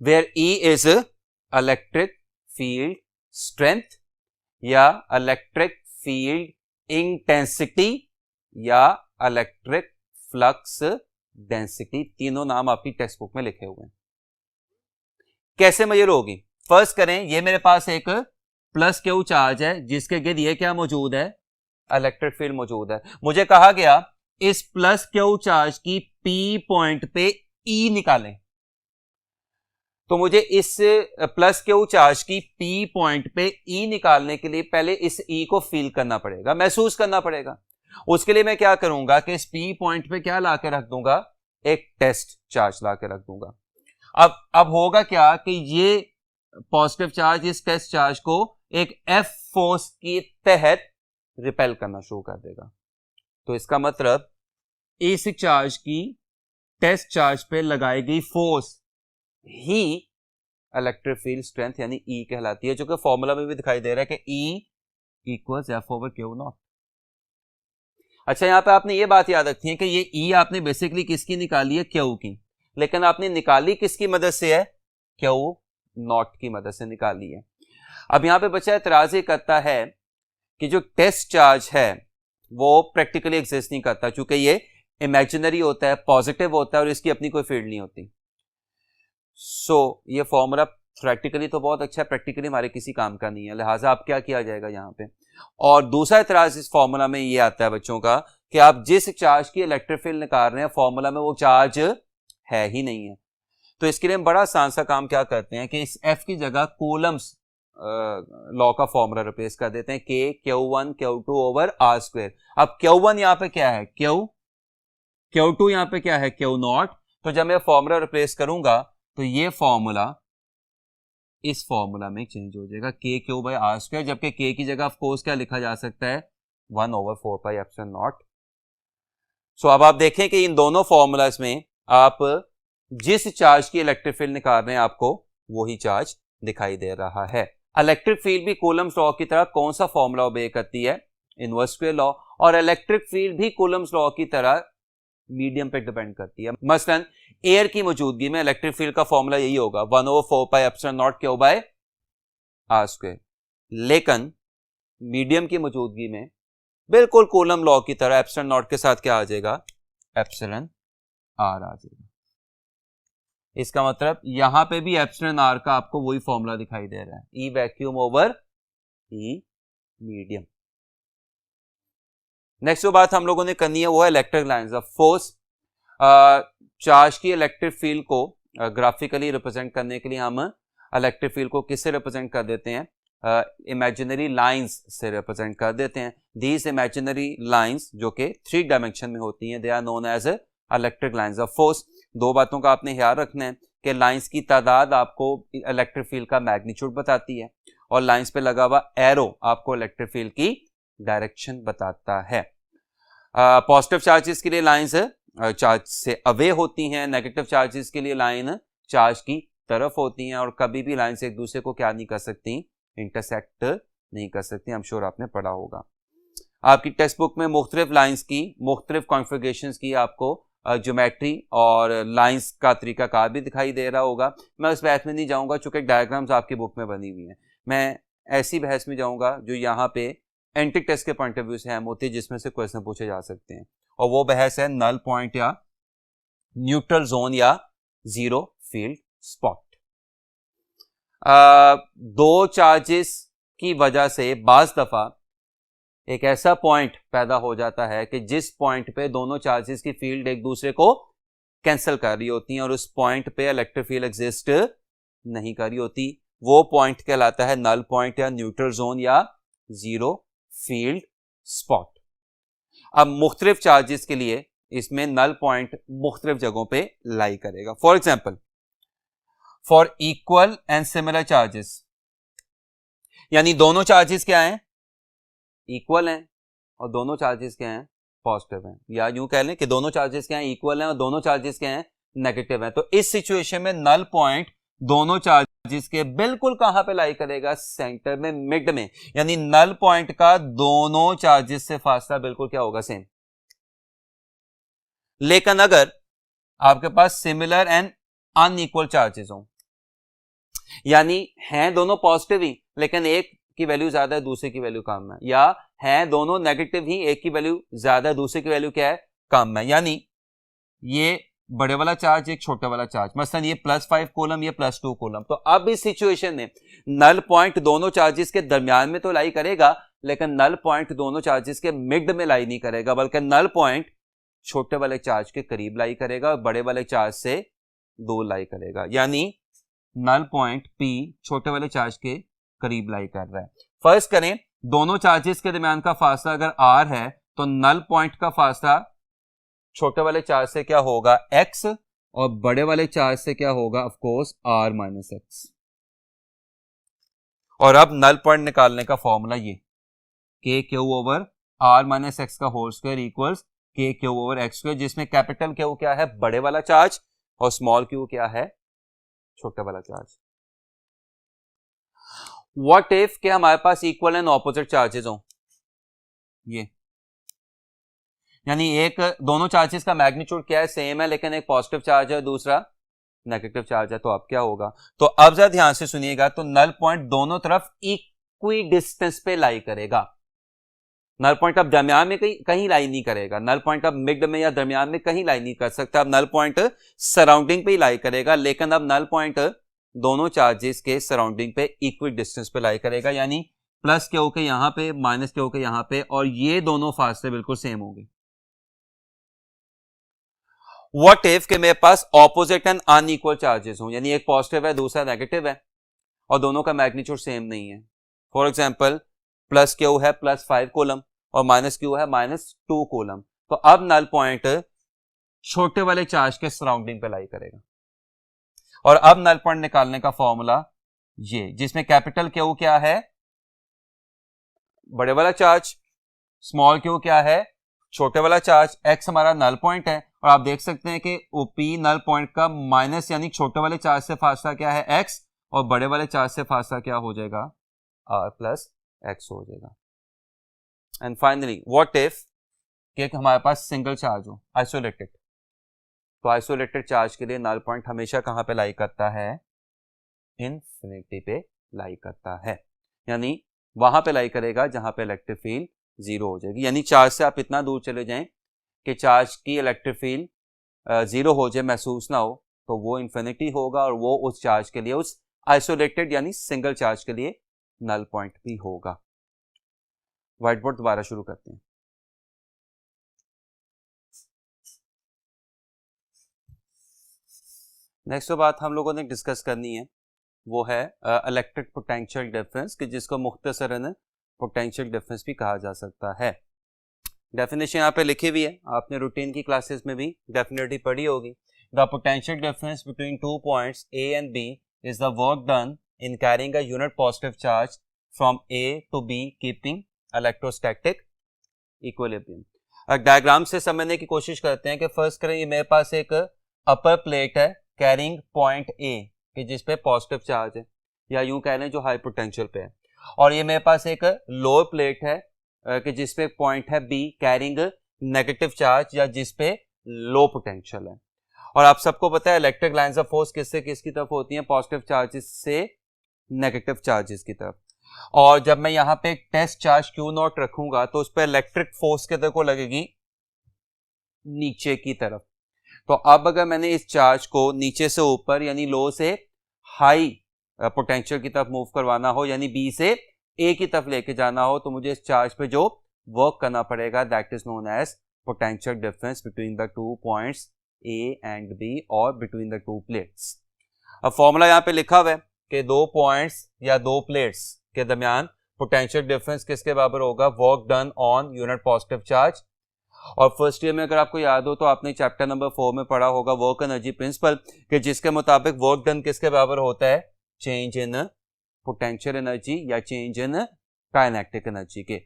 where E is electric field strength, या इलेक्ट्रिक फील्ड इंटेंसिटी, या इलेक्ट्रिक फ्लक्स डेंसिटी। तीनों नाम आपकी टेक्स्ट बुक में लिखे हुए हैं। कैसे मेजर होगी, फर्स्ट करें, ये मेरे पास एक +Q चार्ज है जिसके गिर्द ये क्या मौजूद है, इलेक्ट्रिक फील्ड मौजूद है। मुझे कहा गया इस +Q चार्ज की P पॉइंट पे E निकालें। तो मुझे इस +Q चार्ज की P पॉइंट पे E निकालने के लिए पहले इस E को फील करना पड़ेगा, महसूस करना पड़ेगा। उसके लिए मैं क्या करूंगा कि इस P पॉइंट पे क्या लाके रख दूंगा, एक टेस्ट चार्ज लाके रख दूंगा। अब होगा क्या कि ये पॉजिटिव चार्ज इस टेस्ट चार्ज को एक F फोर्स के तहत रिपेल करना शुरू कर देगा। तो इसका मतलब इस चार्ज की टेस्ट चार्ज पे लगाई गई फोर्स ही इलेक्ट्रिक फील्ड स्ट्रेंथ यानी E कहलाती है, जो कि फॉर्मूला में भी दिखाई दे रहा है कि E इक्वल्स F/Q0। अच्छा, यहां पे आपने ये बात याद रखनी है कि ये ई आपने बेसिकली किसकी निकाली है, क्यू की, लेकिन आपने निकाली किसकी मदद से है, क्यू नॉट की मदद से निकाली है। अब यहां पे बच्चा एतराज ये करता है कि जो टेस्ट चार्ज है वो प्रैक्टिकली एग्जिस्ट नहीं करता, क्योंकि ये इमेजिनरी होता है, पॉजिटिव होता है और इसकी अपनी कोई फील्ड नहीं होती। ये फॉर्मूला प्रैक्टिकली तो बहुत अच्छा है, प्रैक्टिकली हमारे किसी काम का नहीं है, लिहाजा आप क्या किया जाएगा यहाँ पे। और दूसरा इतराज इस फॉर्मूला में ये आता है बच्चों का कि आप जिस चार्ज की इलेक्ट्रिक फील्ड निकाल रहे हैं फॉर्मूला में वो चार्ज है ही नहीं है। तो इसके लिए हम बड़ा आसान सा काम क्या करते हैं कि इस एफ की जगह कूलम्स लॉ का फॉर्मूला रिप्लेस कर देते हैं, के Q1 Q2 over r square. अब Q1 यहां पे क्या है, Q2 यहां पे क्या है, Q नॉट। तो जब मैं फॉर्मूला रिप्लेस करूंगा तो ये फॉर्मूला इस फॉर्मूला में चेंज हो जाएगा, के क्यू बाई आर स्क्वायर, जबकि के की जगह ऑफ कोर्स क्या लिखा जा सकता है, 1/4πε0। सो अब आप देखें कि इन दोनों फॉर्मूलाज में आप जिस चार्ज की इलेक्ट्रिक फील्ड निकाल रहे हैं आपको वही चार्ज दिखाई दे रहा है। इलेक्ट्रिक फील्ड भी कूलम्स लॉ की तरह कौन सा फॉर्मूला ओबे करती है, इनवर्स स्क्वायर लॉ, और इलेक्ट्रिक फील्ड भी कूलम्स लॉ की तरह मीडियम पे डिपेंड करती है। मसलन एयर की मौजूदगी में इलेक्ट्रिक फील्ड का फॉर्मूला यही होगा 1/4πε0 क्यू बाय आर स्क्वायर, लेकिन मीडियम की मौजूदगी में बिल्कुल कूलम लॉ की तरह एप्सिलॉन नॉट के साथ क्या आ जाएगा, एप्सिलॉन आर आ जाएगा। इसका मतलब यहां पे भी एप्सिलॉन आर का आपको वही फॉर्मूला दिखाई दे रहा है, ई vacuum over E medium. Next जो बात हम लोगों ने करनी है वो है electric lines of force. Charge की इलेक्ट्रिक फील्ड को ग्राफिकली रिप्रेजेंट करने के लिए हम इलेक्ट्रिक फील्ड को किससे रिप्रेजेंट कर देते हैं, इमेजिनरी लाइंस से रिप्रेजेंट कर देते हैं। दीज इमेजिनरी लाइंस जो कि 3 डायमेंशन में होती हैं, they are known as electric lines of force. दो बातों का आपने ख्याल रखना है कि लाइंस की तादाद आपको इलेक्ट्रिक फील्ड का मैग्नीट्यूड बताती है और लाइंस पे लगा हुआ एरो आपको इलेक्ट्रिक फील्ड की डायरेक्शन बताता है। पॉजिटिव चार्जेस के लिए लाइंस चार्ज से अवे होती हैं, नेगेटिव चार्जेस के लिए लाइन चार्ज की तरफ होती हैं, और कभी भी लाइन से एक दूसरे को क्या नहीं कर सकती, इंटरसेक्ट नहीं कर सकती। I'm sure आपने पढ़ा होगा। आपकी टेक्स्ट बुक में मुख्तलिफ लाइंस की मुख्तलिफ कॉन्फ़िगरेशंस की आपको ज्योमेट्री और लाइंस का तरीकाकार भी दिखाई दे रहा होगा। मैं उस बहस में नहीं जाऊंगा चूंकि डायग्राम्स आपकी बुक में बनी हुई हैं। मैं ऐसी बहस में जाऊंगा जो यहाँ पे एंट्री टेस्ट के पॉइंट ऑफ व्यू से अहम होती है, जिसमें से क्वेश्चन पूछे जा सकते हैं, और वो बहस है नल पॉइंट या न्यूट्रल जोन या जीरो फील्ड स्पॉट। दो चार्जेस की वजह से बाज दफा एक ऐसा पॉइंट पैदा हो जाता है कि जिस पॉइंट पे दोनों चार्जेस की फील्ड एक दूसरे को कैंसिल कर रही होती हैं और उस पॉइंट पे इलेक्ट्रिक फील्ड एग्जिस्ट नहीं कर रही होती। वो पॉइंट कहलाता है नल पॉइंट या न्यूट्रल जोन या जीरो फील्ड स्पॉट। अब मुख्तलिफ चार्जेस के लिए इसमें नल पॉइंट मुख्तलिफ जगहों पे लाई करेगा। For example, for equal and similar charges, यानी दोनों चार्जेस क्या हैं, इक्वल हैं, और दोनों चार्जेस क्या हैं, पॉजिटिव हैं, या यूं कह लें कि दोनों चार्जेस क्या हैं, इक्वल हैं, और दोनों चार्जेस क्या हैं, नेगेटिव हैं। तो इस सिचुएशन में नल पॉइंट दोनों चार्जेस के बिल्कुल कहां पे लाई करेगा, सेंटर में, मिड में, यानी नल पॉइंट का दोनों चार्जेस से फासला बिल्कुल क्या होगा, सेम। लेकिन अगर आपके पास सिमिलर एंड अनइक्वल चार्जेस हो, यानी हैं दोनों पॉजिटिव ही लेकिन एक की वैल्यू ज्यादा है दूसरे की वैल्यू कम है, या हैं दोनों नेगेटिव ही एक की वैल्यू ज्यादा है दूसरे की वैल्यू क्या है, कम है, यानी ये बड़े वाला चार्ज एक छोटा वाला चार्ज, मसलन ये +5 कूलम ये +2 कूलम। तो अब इस सिचुएशन में नल पॉइंट दोनों चार्जेस के दरमियान में तो लाई करेगा, लेकिन नल पॉइंट दोनों चार्जेस के मिड में लाई नहीं करेगा, बल्कि नल पॉइंट छोटे वाले चार्ज के करीब लाई करेगा और बड़े वाले चार्ज से दूर लाई करेगा, यानी नल पॉइंट P छोटे वाले चार्ज के करीब लाई कर रहा है। फर्ज करें दोनों चार्जेस के दरमियान का फासला अगर r है तो नल पॉइंट का फासला छोटे वाले चार्ज से क्या होगा, x, और बड़े वाले चार्ज से क्या होगा, ऑफ कोर्स r - x। और अब नल पॉइंट निकालने का फॉर्मूला ये, k q over r - x का whole square equals k q over x square, जिसमें कैपिटल क्यू क्या है, बड़े वाला चार्ज, और स्मॉल क्यू क्या है, छोटे वाला चार्ज। व्हाट इफ के हमारे पास इक्वल एंड ऑपोजिट चार्जेस हो, ये यानी एक दोनों चार्जेस का मैग्नीट्यूड क्या है, सेम है, लेकिन एक पॉजिटिव चार्ज है, दूसरा नेगेटिव चार्ज है। तो अब क्या होगा, तो अब जरा ध्यान से सुनिएगा, तो नल पॉइंट दोनों तरफ इक्वी डिस्टेंस पे लाई करेगा। नल पॉइंट अब दरमियान में कहीं लाई नहीं करेगा, नल पॉइंट अब मिड में या दरमियान में कहीं लाई नहीं कर सकता, अब नल पॉइंट सराउंडिंग पे ही लाई करेगा। लेकिन अब नल पॉइंट दोनों चार्जेस के सराउंडिंग पे इक्वी डिस्टेंस पे लाई करेगा, यानी प्लस के होके यहां पे, माइनस के होके यहां पे, और ये दोनों फासले बिल्कुल सेम होंगे। व्हाट इफ कि मेरे पास ऑपोजिट एंड अनइक्वल चार्जेस हो, यानी एक पॉजिटिव है दूसरा नेगेटिव है और दोनों का मैग्नीट्यूड सेम नहीं है। फॉर एग्जांपल प्लस क्यू है +5 कूलम और माइनस क्यू है -2 कूलम, तो अब नल पॉइंट छोटे वाले चार्ज के सराउंडिंग पे लाई करेगा। और अब नल पॉइंट निकालने का फॉर्मूला ये, जिसमें कैपिटल क्यू क्या है, बड़े वाला चार्ज, स्मॉल क्यू क्या है, छोटे वाला चार्ज, एक्स हमारा नल पॉइंट है। और आप देख सकते हैं कि ओपी नल पॉइंट का माइनस यानी छोटे वाले चार्ज से फासला क्या है, एक्स, और बड़े वाले चार्ज से फासला क्या हो जाएगा, आर प्लस एक्स हो जाएगा। एंड फाइनली व्हाट इफ कि हमारे पास सिंगल चार्ज हो, आइसोलेटेड, तो आइसोलेटेड चार्ज के लिए नल पॉइंट हमेशा कहां पे लाई करता है, इनफिनिटी पे लाई करता है, यानी वहां पे लाई करेगा जहां पे इलेक्ट्रिक फील्ड 0 हो जाएगी। यानी चार्ज से आप इतना दूर चले जाएं कि चार्ज की इलेक्ट्रिक फील्ड 0 हो जाए, महसूस ना हो, तो वो इन्फिनिटी होगा और वो उस चार्ज के लिए, उस आइसोलेटेड यानी सिंगल चार्ज के लिए नल पॉइंट भी होगा। व्हाइट बोर्ड दोबारा शुरू करते हैं। नेक्स्ट जो बात हम लोगों ने डिस्कस करनी है वो है इलेक्ट्रिक पोटेंशियल डिफरेंस, कि जिसको मुख्तसरन पोटेंशियल डिफरेंस भी कहा जा सकता है। डेफिनेशन यहाँ पे लिखी हुई है, आपने रूटीन की क्लासेस में भी डेफिनेटली पढ़ी होगी। The potential difference between 2 points A and B is the work done in carrying a unit positive charge from A to B keeping electrostatic equilibrium। Diagram से समझने की कोशिश करते हैं कि फर्स्ट करें, ये मेरे पास एक अपर प्लेट है कैरिंग पॉइंट A कि जिस पे पॉजिटिव चार्ज है, या यूं कह लें जो हाई पोटेंशियल पे है, और ये मेरे पास एक लोअर प्लेट है कि जिस पे पॉइंट है B कैरिंग नेगेटिव चार्ज या जिस पे लो पोटेंशियल है। और आप सबको पता है इलेक्ट्रिक लाइंस ऑफ फोर्स किससे किसकी तरफ होती हैं, पॉजिटिव चार्जेस से नेगेटिव चार्जेस की तरफ। और जब मैं यहाँ पे एक टेस्ट चार्ज Q0 रखूंगा तो उस पर इलेक्ट्रिक फोर्स किधर को लगेगी, नीचे की तरफ। तो अब अगर मैंने इस चार्ज को नीचे से ऊपर यानी लो से हाई पोटेंशियल की तरफ मूव करवाना हो, यानी बी से ए की तरफ लेके जाना हो, तो मुझे इस चार्ज पे जो वर्क करना पड़ेगा that is known as potential difference between the 2 points A and B और बिटवीन द 2 प्लेट्स। अब फॉर्मूला यहाँ पे लिखा हुआ है कि 2 पॉइंट्स या 2 प्लेट्स के दरमियान पोटेंशियल डिफरेंस किसके बराबर होगा, work done on unit positive charge. और फर्स्ट ईयर में अगर आपको याद हो तो आपने चैप्टर नंबर 4 में पढ़ा होगा वर्क एनर्जी प्रिंसिपल, कि जिसके मुताबिक वर्क डन किसके बराबर होता है, चेंज इन पोटेंशियल एनर्जी या चेंज इन काइनेटिक एनर्जी के।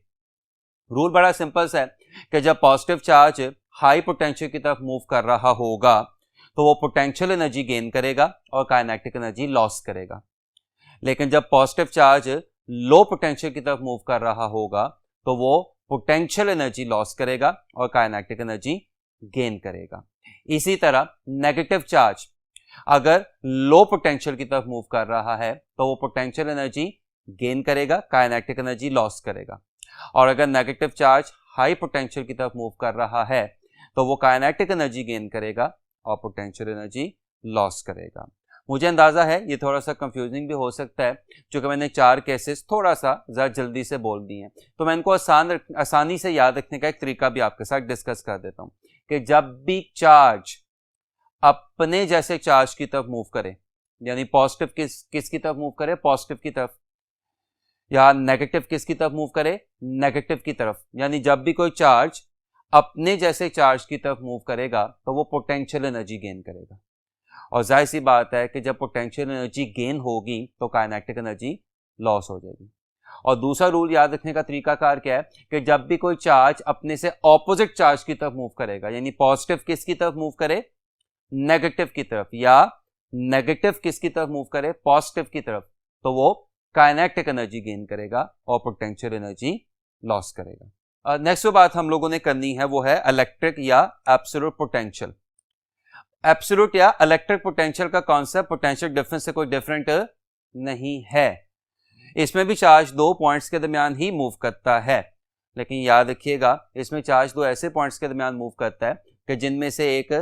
रूल बड़ा सिंपल सा है कि जब पॉजिटिव चार्ज हाई पोटेंशियल की तरफ मूव कर रहा होगा तो वो पोटेंशियल एनर्जी गेन करेगा और काइनेटिक एनर्जी लॉस करेगा। लेकिन जब पॉजिटिव चार्ज लो पोटेंशियल की तरफ मूव कर रहा होगा तो वो पोटेंशियल एनर्जी लॉस करेगा और काइनेटिक एनर्जी गेन करेगा। इसी तरह नेगेटिव चार्ज अगर लो पोटेंशियल की तरफ मूव कर रहा है तो वो पोटेंशियल एनर्जी गेन करेगा, काइनेटिक एनर्जी लॉस करेगा। और अगर नेगेटिव चार्ज हाई पोटेंशियल की तरफ मूव कर रहा है तो वो काइनेटिक एनर्जी गेन करेगा और पोटेंशियल एनर्जी लॉस करेगा। मुझे अंदाजा है ये थोड़ा सा कंफ्यूजिंग भी हो सकता है, क्योंकि मैंने 4 केसेस थोड़ा सा ज़रा जल्दी से बोल दिए हैं, तो मैं इनको आसानी से याद रखने का एक तरीका भी आपके साथ डिस्कस कर देता हूं कि जब भी चार्ज अपने जैसे चार्ज की तरफ मूव करे, यानी पॉजिटिव किसकी तरफ मूव करे, पॉजिटिव की तरफ, या नेगेटिव किसकी तरफ मूव करे, नेगेटिव की तरफ, यानी जब भी कोई चार्ज अपने जैसे चार्ज की तरफ मूव करेगा तो वो पोटेंशियल एनर्जी गेन करेगा। और जाहिर सी बात है कि जब पोटेंशियल एनर्जी गेन होगी तो काइनेटिक एनर्जी लॉस हो जाएगी। और दूसरा रूल याद रखने का तरीकाकार क्या है कि जब भी कोई चार्ज अपने से ऑपोजिट चार्ज की तरफ मूव करेगा, यानी पॉजिटिव किसकी तरफ मूव करे, नेगेटिव की तरफ, या नेगेटिव किसकी तरफ मूव करे, पॉजिटिव की तरफ, तो वो काइनेटिक एनर्जी गेन करेगा और पोटेंशियल एनर्जी लॉस करेगा। नेक्स्ट जो बात हम लोगों ने करनी है वो है इलेक्ट्रिक या एब्सोल्यूट पोटेंशियल। एब्सोल्यूट या इलेक्ट्रिक पोटेंशियल का कॉन्सेप्ट पोटेंशियल डिफरेंस से कोई डिफरेंट नहीं है। इसमें भी चार्ज दो पॉइंट्स के दरमियान ही मूव करता है, लेकिन याद रखिएगा इसमें चार्ज दो ऐसे पॉइंट्स के दरमियान मूव करता है कि जिनमें से एक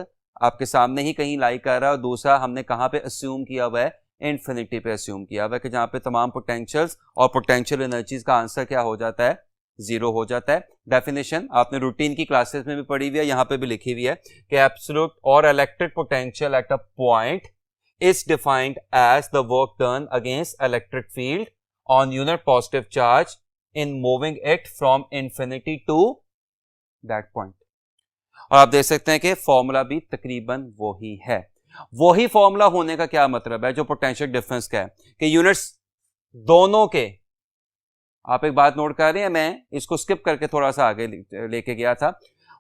आपके सामने ही कहीं लाई कर रहा है और दूसरा हमने कहां पे अस्यूम किया हुआ है, इन्फिनिटी पे अस्यूम किया हुआ है कि जहां पे तमाम पोटेंशियल्स और पोटेंशियल एनर्जीज का आंसर क्या हो जाता है, जीरो हो जाता है। डेफिनेशन आपने रूटीन की क्लासेस में भी पढ़ी हुई है, यहां पे भी लिखी हुई है कि एब्सोल्यूट और electric potential at a point is defined as the work done against electric field on unit positive charge in moving it from infinity to that point। और आप देख सकते हैं कि फॉर्मूला भी तकरीबन वही है। वही फॉर्मूला होने का क्या मतलब है जो पोटेंशियल डिफरेंस का है कि यूनिट्स दोनों के, आप एक बात नोट कर रहे हैं, मैं इसको स्किप करके थोड़ा सा आगे लेके गया था।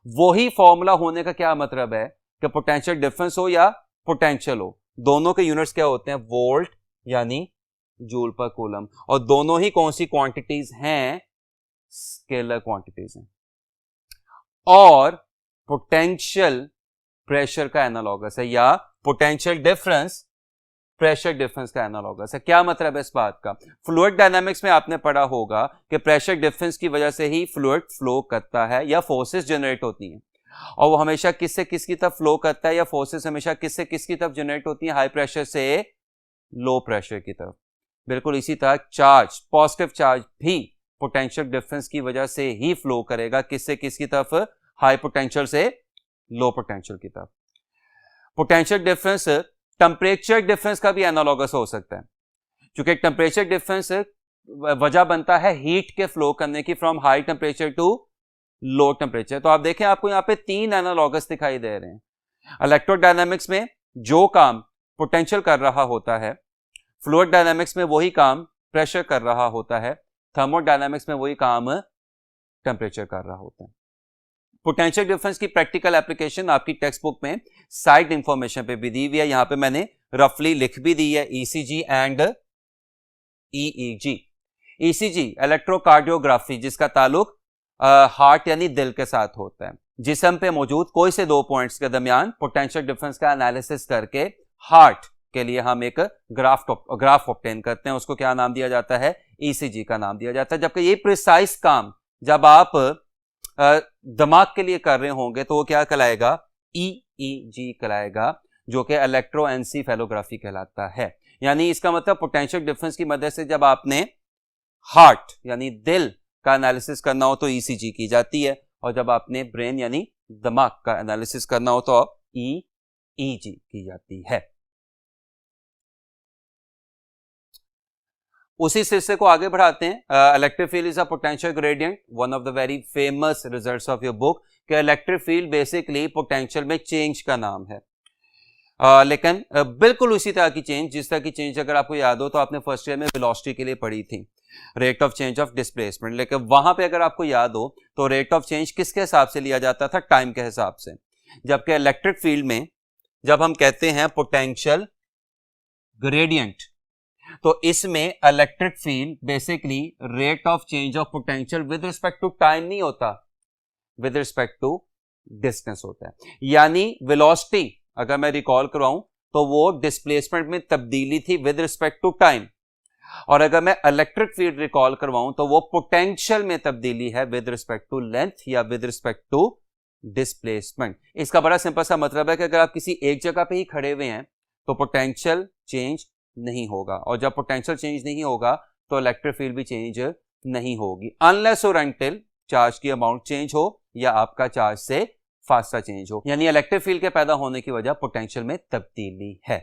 वही फॉर्मूला होने का क्या मतलब है कि पोटेंशियल डिफरेंस हो या पोटेंशियल हो, दोनों के यूनिट्स क्या होते हैं, वोल्ट यानी जूल पर कूलम, और दोनों ही कौन सी क्वांटिटीज हैं, स्केलर क्वांटिटीज हैं। और पोटेंशियल प्रेशर का एनालॉगस है या पोटेंशियल डिफरेंस प्रेशर डिफरेंस का एनालॉगस है। क्या मतलब है इस बात का, फ्लूइड डायनामिक्स में आपने पढ़ा होगा कि प्रेशर डिफरेंस की वजह से ही फ्लूइड फ्लो करता है या फोर्सेस जनरेट होती हैं, और वो हमेशा किससे किसकी तरफ फ्लो करता है या फोर्सेस हमेशा किससे किसकी तरफ जनरेट होती है, हाई प्रेशर से लो प्रेशर की तरफ। बिल्कुल इसी तरह चार्ज, पॉजिटिव चार्ज भी पोटेंशियल डिफरेंस की वजह से ही फ्लो करेगा, किससे किसकी तरफ, हाई पोटेंशियल से लो पोटेंशियल की तरफ। पोटेंशियल डिफरेंस टेम्परेचर डिफरेंस का भी एनालॉगस हो सकता है, क्योंकि टेम्परेचर डिफरेंस वजह बनता है हीट के फ्लो करने की from high temperature to low temperature. तो आप देखें आपको यहां पे तीन एनालॉगस दिखाई दे रहे हैं। इलेक्ट्रोडायनामिक्स में जो काम पोटेंशियल कर रहा होता है, फ्लूइड डायनामिक्स में वही काम प्रेशर कर रहा होता है, थर्मोडायनामिक्स में वही काम टेम्परेचर कर रहा होता है। पोटेंशियल डिफरेंस की प्रैक्टिकल एप्लीकेशन आपकी टेक्स्ट बुक में साइड इंफॉर्मेशन पे भी दी हुई है, यहां पे मैंने रफली लिख भी दी है, ECG and EEG. ECG electrocardiography, जिसका ताल्लुक हार्ट यानी दिल के साथ होता है। जिस्म पे मौजूद कोई से दो पॉइंट्स के दरमियान पोटेंशियल डिफरेंस का एनालिसिस करके हार्ट के लिए हम एक ग्राफ ऑब्टेन करते हैं, उसको क्या नाम दिया जाता है, ईसीजी का नाम दिया जाता है। जबकि ये प्रिसाइज काम जब आप दिमाग के लिए कर रहे होंगे तो वो क्या कहलाएगा, ईईजी कहलाएगा, जो कि इलेक्ट्रोएन्सेफेलोग्राफी कहलाता है। यानी इसका मतलब पोटेंशियल डिफरेंस की मदद से जब आपने हार्ट यानी दिल का एनालिसिस करना हो तो ईसीजी की जाती है, और जब आपने ब्रेन यानी दिमाग का एनालिसिस करना हो तो ईईजी की जाती है। उसी सिलसिले को आगे बढ़ाते हैं। Electric field is a potential gradient, one of the very famous results of your book, कि इलेक्ट्रिक फील्ड बेसिकली पोटेंशियल में चेंज का नाम है। लेकिन बिल्कुल उसी तरह की चेंज, जिस तरह की चेंज अगर आपको याद हो तो आपने फर्स्ट ईयर में वेलोसिटी के लिए पढ़ी थी, rate of change of displacement. लेकिन वहां पे अगर आपको याद हो तो रेट ऑफ चेंज किसके हिसाब से लिया जाता था, टाइम के हिसाब से। जबकि इलेक्ट्रिक फील्ड में जब हम कहते हैं पोटेंशियल ग्रेडियंट, तो इसमें electric field basically rate of change of potential with respect to time नहीं होता, विद रिस्पेक्ट टू डिस्टेंस होता है। यानी वेलोसिटी अगर मैं रिकॉल करवाऊं तो वो डिस्प्लेसमेंट में तब्दीली थी विद रिस्पेक्ट टू टाइम, और अगर मैं इलेक्ट्रिक फील्ड रिकॉल करवाऊं तो वो पोटेंशियल में तब्दीली है विद रिस्पेक्ट टू लेंथ या विद रिस्पेक्ट टू डिस्प्लेसमेंट। इसका बड़ा सिंपल सा मतलब है कि अगर आप किसी एक जगह पे ही खड़े हुए हैं तो पोटेंशियल चेंज नहीं होगा, और जब पोटेंशियल चेंज नहीं होगा तो इलेक्ट्रिक फील्ड भी चेंज नहीं होगी, अनलेस और अनटिल चार्ज की अमाउंट चेंज हो या आपका चार्ज से फास्टर चेंज हो। यानी इलेक्ट्रिक फील्ड के पैदा होने की वजह पोटेंशियल में तब्दीली है।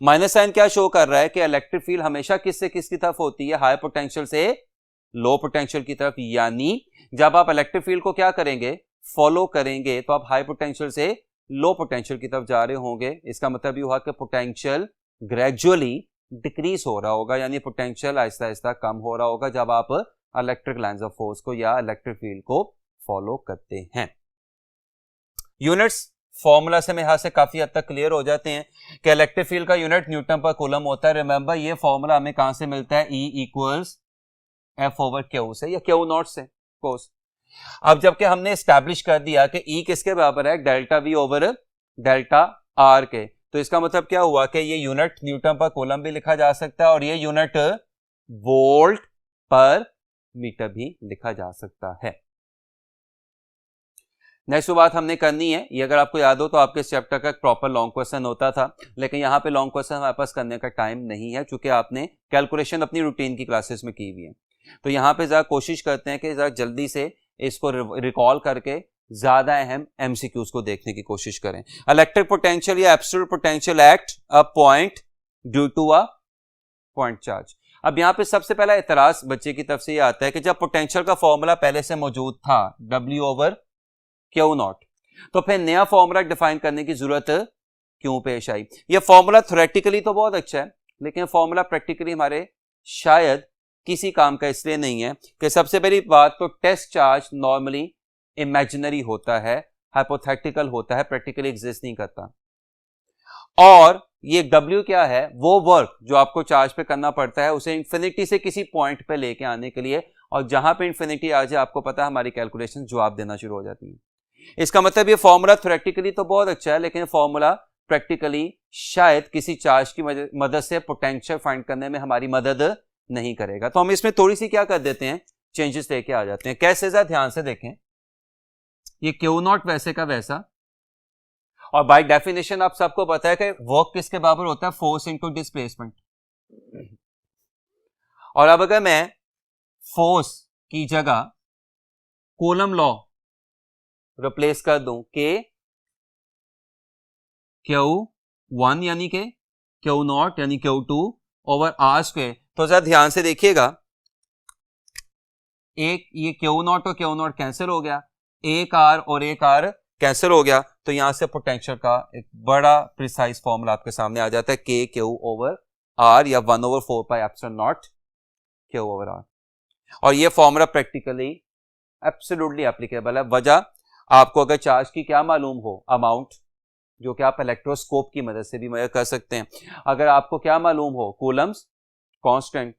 माइनस साइन क्या शो कर रहा है कि इलेक्ट्रिक फील्ड हमेशा किससे किसकी तरफ होती है, हाई पोटेंशियल से लो पोटेंशियल की तरफ। यानी जब आप इलेक्ट्रिक फील्ड को क्या करेंगे, फॉलो करेंगे, तो आप हाई पोटेंशियल से लो पोटेंशियल की तरफ जा रहे होंगे। इसका मतलब ये हुआ कि पोटेंशियल ग्रेजुअली डिक्रीज हो रहा होगा, यानी पोटेंशियल आहिस्ता आहिस्ता कम हो रहा होगा जब आप इलेक्ट्रिक लाइंस ऑफ फोर्स को या इलेक्ट्रिक फील्ड को फॉलो करते हैं। यूनिट्स फॉर्मूला से मेरे हाथ से काफी हद तक क्लियर हो जाते हैं कि इलेक्ट्रिक फील्ड का यूनिट न्यूटन पर कूलम होता है। रिमेंबर ये फॉर्मूला हमें कहां से मिलता है, E = F/Q से या Q0 से। कोर्स। अब जबकि हमने स्टैब्लिश कर दिया कि ई किसके बराबर है, delta we over delta R के, तो इसका मतलब क्या हुआ कि ये यूनिट न्यूटन पर कूलम भी लिखा जा सकता है और ये यूनिट वोल्ट पर मीटर भी लिखा जा सकता है। नेक्स्ट बात हमने करनी है, ये अगर आपको याद हो तो आपके चैप्टर का एक प्रॉपर लॉन्ग क्वेश्चन होता था, लेकिन यहाँ पे लॉन्ग क्वेश्चन हमारे पास करने का टाइम नहीं है क्योंकि आपने कैलकुलेशन अपनी रूटीन की क्लासेस में की हुई है। तो यहाँ पे जरा कोशिश करते हैं कि जरा जल्दी से इसको रिकॉल करके ज्यादा अहम एमसीक्यूज को देखने की कोशिश करें। इलेक्ट्रिक पोटेंशियल या absolute potential act a point due to a point charge. अब यहाँ पे सबसे पहला एतराज बच्चे की तरफ से ये आता है कि जब पोटेंशियल का फॉर्मूला पहले से मौजूद था W ओवर क्यू नॉट, तो फिर नया फॉर्मूला डिफाइन करने की जरूरत क्यों पेश आई। ये फॉर्मूला थ्योरेटिकली तो बहुत अच्छा है, लेकिन फॉर्मूला प्रैक्टिकली हमारे शायद किसी काम का इसलिए नहीं है कि सबसे पहली बात तो टेस्ट चार्ज नॉर्मली इमेजिनरी होता है, हाइपोथेटिकल होता है, प्रैक्टिकली एग्जिस्ट नहीं करता। और ये W क्या है, वो वर्क जो आपको चार्ज पे करना पड़ता है उसे इंफिनिटी से किसी पॉइंट पे लेके आने के लिए, और जहां पे इंफिनिटी आ जाए आपको पता है हमारी कैलकुलेशन जवाब देना शुरू हो जाती है। इसका मतलब ये फॉर्मूला थ्योरेटिकली तो बहुत अच्छा है, लेकिन फॉर्मूला प्रैक्टिकली शायद किसी चार्ज की मदद से पोटेंशियल फाइंड करने में हमारी मदद नहीं करेगा। तो हम इसमें थोड़ी सी क्या कर देते हैं, चेंजेस लेके आ जाते हैं। कैसे, जरा ध्यान से देखें, ये क्यू नॉट वैसे का वैसा, और बाय डेफिनेशन आप सबको पता है कि वर्क किसके बराबर होता है, फोर्स इनटू डिस्प्लेसमेंट। और अब अगर मैं फोर्स की जगह कूलम लॉ रिप्लेस कर दूं के Q1 यानी के Q0 यानी Q2 ओवर आर स्क्वायर, तो जरा ध्यान से देखिएगा, एक ये Q0 और Q0 कैंसिल हो गया, एक आर और एक आर कैंसिल हो गया, तो यहां से पोटेंशियल का एक बड़ा प्रिसाइज फॉर्मूला आपके सामने आ जाता है, के क्यू ओवर आर या 1 over 4 pi epsilon naught q over r. और ये फॉर्मूला प्रैक्टिकली एब्सोल्युटली एप्लीकेबल है। वजह, आपको अगर चार्ज की क्या मालूम हो, अमाउंट, जो कि आप इलेक्ट्रोस्कोप की मदद से भी मेजर कर सकते हैं, अगर आपको क्या मालूम हो, कूलम्स कांस्टेंट,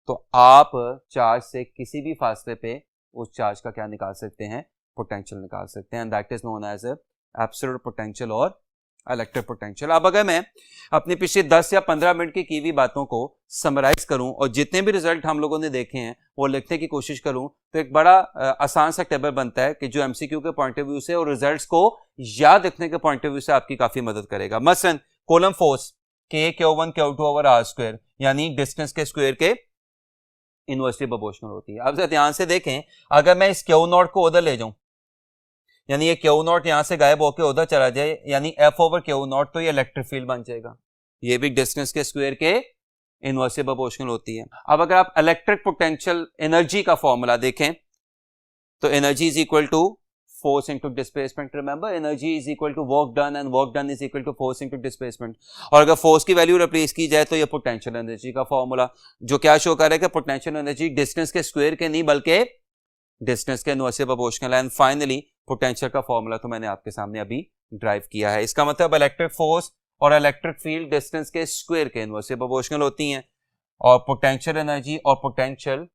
तो आप चार्ज से किसी भी फासले पे उस चार्ज का क्या निकाल सकते हैं, पोटेंशियल निकाल सकते हैं, and that is known as absolute potential और इलेक्ट्रिक पोटेंशियल। अब अगर मैं अपनी पिछले 10 या 15 मिनट की हुई बातों को समराइज करूं और जितने भी रिजल्ट हम लोगों ने देखे हैं वो लिखने की कोशिश करूं, तो एक बड़ा आसान सा टेबल बनता है कि जो एमसीक्यू के पॉइंट ऑफ व्यू से और रिजल्ट्स को याद रखने के पॉइंट ऑफ व्यू से आपकी काफी मदद करेगा। मसलन कूलम फोर्स के Q1 Q2 over r square, यानी डिस्टेंस के स्क्वायर के इनवर्सली प्रोपोर्शनल होती है। अब जरा ध्यान से देखें, अगर मैं इस Q0 को उधर ले जाऊं, यानी ये Q0 यहां से गायब होकर उधर चला जाए, यानी F ओवर Q0, तो ये इलेक्ट्रिक फील्ड बन जाएगा। ये भी डिस्टेंस के स्क्वायर के इनवर्सली प्रोपोर्शनल होती है। अब अगर आप इलेक्ट्रिक पोटेंशियल एनर्जी का फॉर्मूला देखें, तो energy is equal to force into displacement. Remember, energy is equal to work done and work done is equal to force into displacement. और अगर फोर्स की वैल्यू रिप्लेस की जाए तो ये पोटेंशियल एनर्जी का फॉर्मूला, जो क्या शो कर रहा है कि पोटेंशियल एनर्जी डिस्टेंस के स्क्वायर के नहीं बल्कि डिस्टेंस के इनवर्सली प्रोपोर्शनल है। एंड फाइनली पोटेंशियल का फॉर्मूला तो मैंने आपके सामने अभी ड्राइव किया है। इसका मतलब इलेक्ट्रिक फोर्स और इलेक्ट्रिक फील्ड डिस्टेंस के स्क्वायर के इनवर्सली प्रोपोर्शनल होती हैं, और पोटेंशियल एनर्जी और पोटेंशियल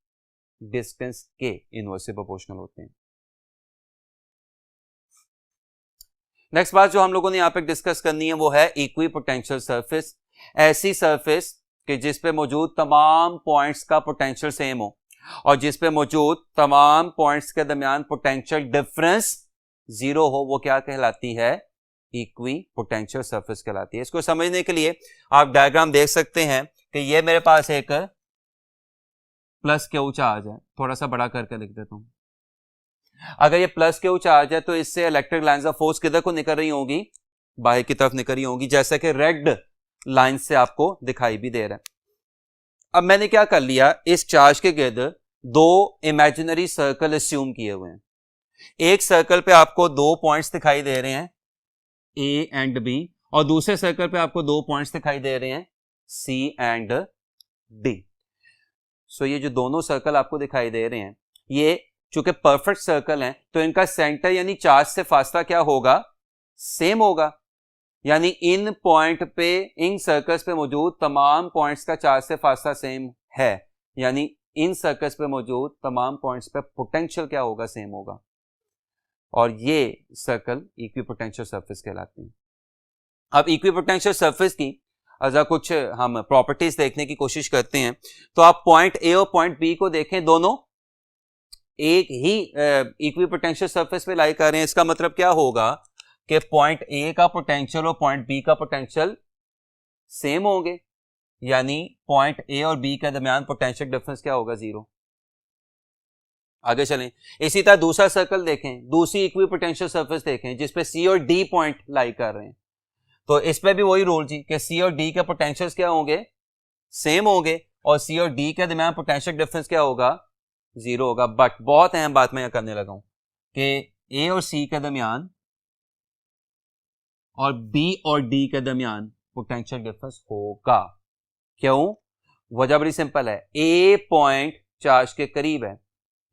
डिस्टेंस के इनवर्सली प्रोपोर्शनल होते हैं। नेक्स्ट बात जो हम लोगों ने यहां पे डिस्कस करनी है वो है इक्वी पोटेंशियल सरफेस। ऐसी सरफेस कि जिस पे मौजूद तमाम पॉइंट्स का पोटेंशियल सेम हो और जिस पे मौजूद तमाम पॉइंट्स के दरमियान पोटेंशियल डिफरेंस जीरो हो, वो क्या कहलाती है, इक्वी पोटेंशियल सरफेस कहलाती है। इसको समझने के लिए आप डायग्राम देख सकते हैं कि ये मेरे पास एक प्लस क्यू चार्ज है, थोड़ा सा बड़ा करके लिख देता हूं। अगर ये प्लस क्यू चार्ज है तो इससे इलेक्ट्रिक लाइंस ऑफ फोर्स किधर को निकल रही होंगी, बाहर की तरफ निकल रही होंगी, जैसा कि रेड लाइन से आपको दिखाई भी दे रहा है। अब मैंने क्या कर लिया, इस चार्ज के गिर्द दो इमेजिनरी सर्कल अस्यूम किए हुए हैं। एक सर्कल पे आपको दो पॉइंट्स दिखाई दे रहे हैं ए एंड बी, और दूसरे सर्कल पे आपको दो पॉइंट्स दिखाई दे रहे हैं सी एंड डी। सो ये जो दोनों सर्कल आपको दिखाई दे रहे हैं, ये चूंकि परफेक्ट सर्कल हैं तो इनका सेंटर यानी चार्ज से फासला क्या होगा, सेम होगा। यानी इन पॉइंट पे, इन सर्कल्स पे मौजूद तमाम पॉइंट्स का चार्ज से फासला सेम है, यानी इन सर्कल्स पे मौजूद तमाम पॉइंट्स पे पोटेंशियल क्या होगा, सेम होगा, और ये सर्कल इक्विपोटेंशियल सरफेस कहलाते हैं। अब इक्विपोटेंशियल सरफेस की अगर कुछ हम प्रॉपर्टीज देखने की कोशिश करते हैं तो आप पॉइंट ए और पॉइंट बी को देखें, दोनों एक ही इक्विपोटेंशियल सरफेस पे लाई कर रहे हैं। इसका मतलब क्या होगा कि पॉइंट ए का पोटेंशियल और पॉइंट बी का पोटेंशियल सेम होंगे, यानी पॉइंट ए और बी के दरमियान पोटेंशियल डिफरेंस क्या होगा, 0। आगे चलें, इसी तरह दूसरा सर्कल देखें, दूसरी इक्विपोटेंशियल सरफेस देखें जिसपे सी और डी पॉइंट लाई कर रहे हैं, तो इस पे भी वही रूल जी कि सी और डी के पोटेंशियल्स क्या होंगे, सेम होंगे, और सी और डी के दरमियान पोटेंशियल डिफरेंस क्या होगा, 0 होगा। बट बहुत अहम बात मैं यहां करने लगा हूं कि ए और सी के दरमियान और बी और डी के दरमियान पोटेंशियल डिफरेंस होगा। क्यों? वजह बड़ी सिंपल है, ए पॉइंट चार्ज के करीब है,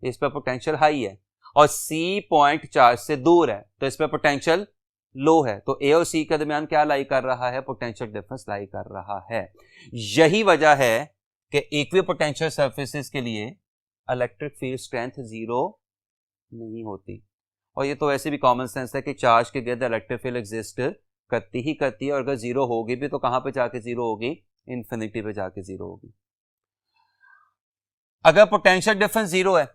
इस पर पोटेंशियल हाई है, और सी पॉइंट चार्ज से दूर है, तो इस पर पोटेंशियल लो है। तो ए और सी के दरमियान क्या लाई कर रहा है, पोटेंशियल डिफरेंस लाई कर रहा है। यही वजह है कि इक्विपोटेंशियल सरफेसेस के लिए इलेक्ट्रिक फील्ड स्ट्रेंथ 0 नहीं होती, और ये तो वैसे भी कॉमन सेंस है कि चार्ज के गिर्द इलेक्ट्रिक फील्ड एग्जिस्ट करती ही करती है, और अगर 0 होगी भी तो कहां पे जाके 0 होगी, इंफिनिटी पे जाके 0 होगी। अगर पोटेंशियल डिफरेंस 0 है,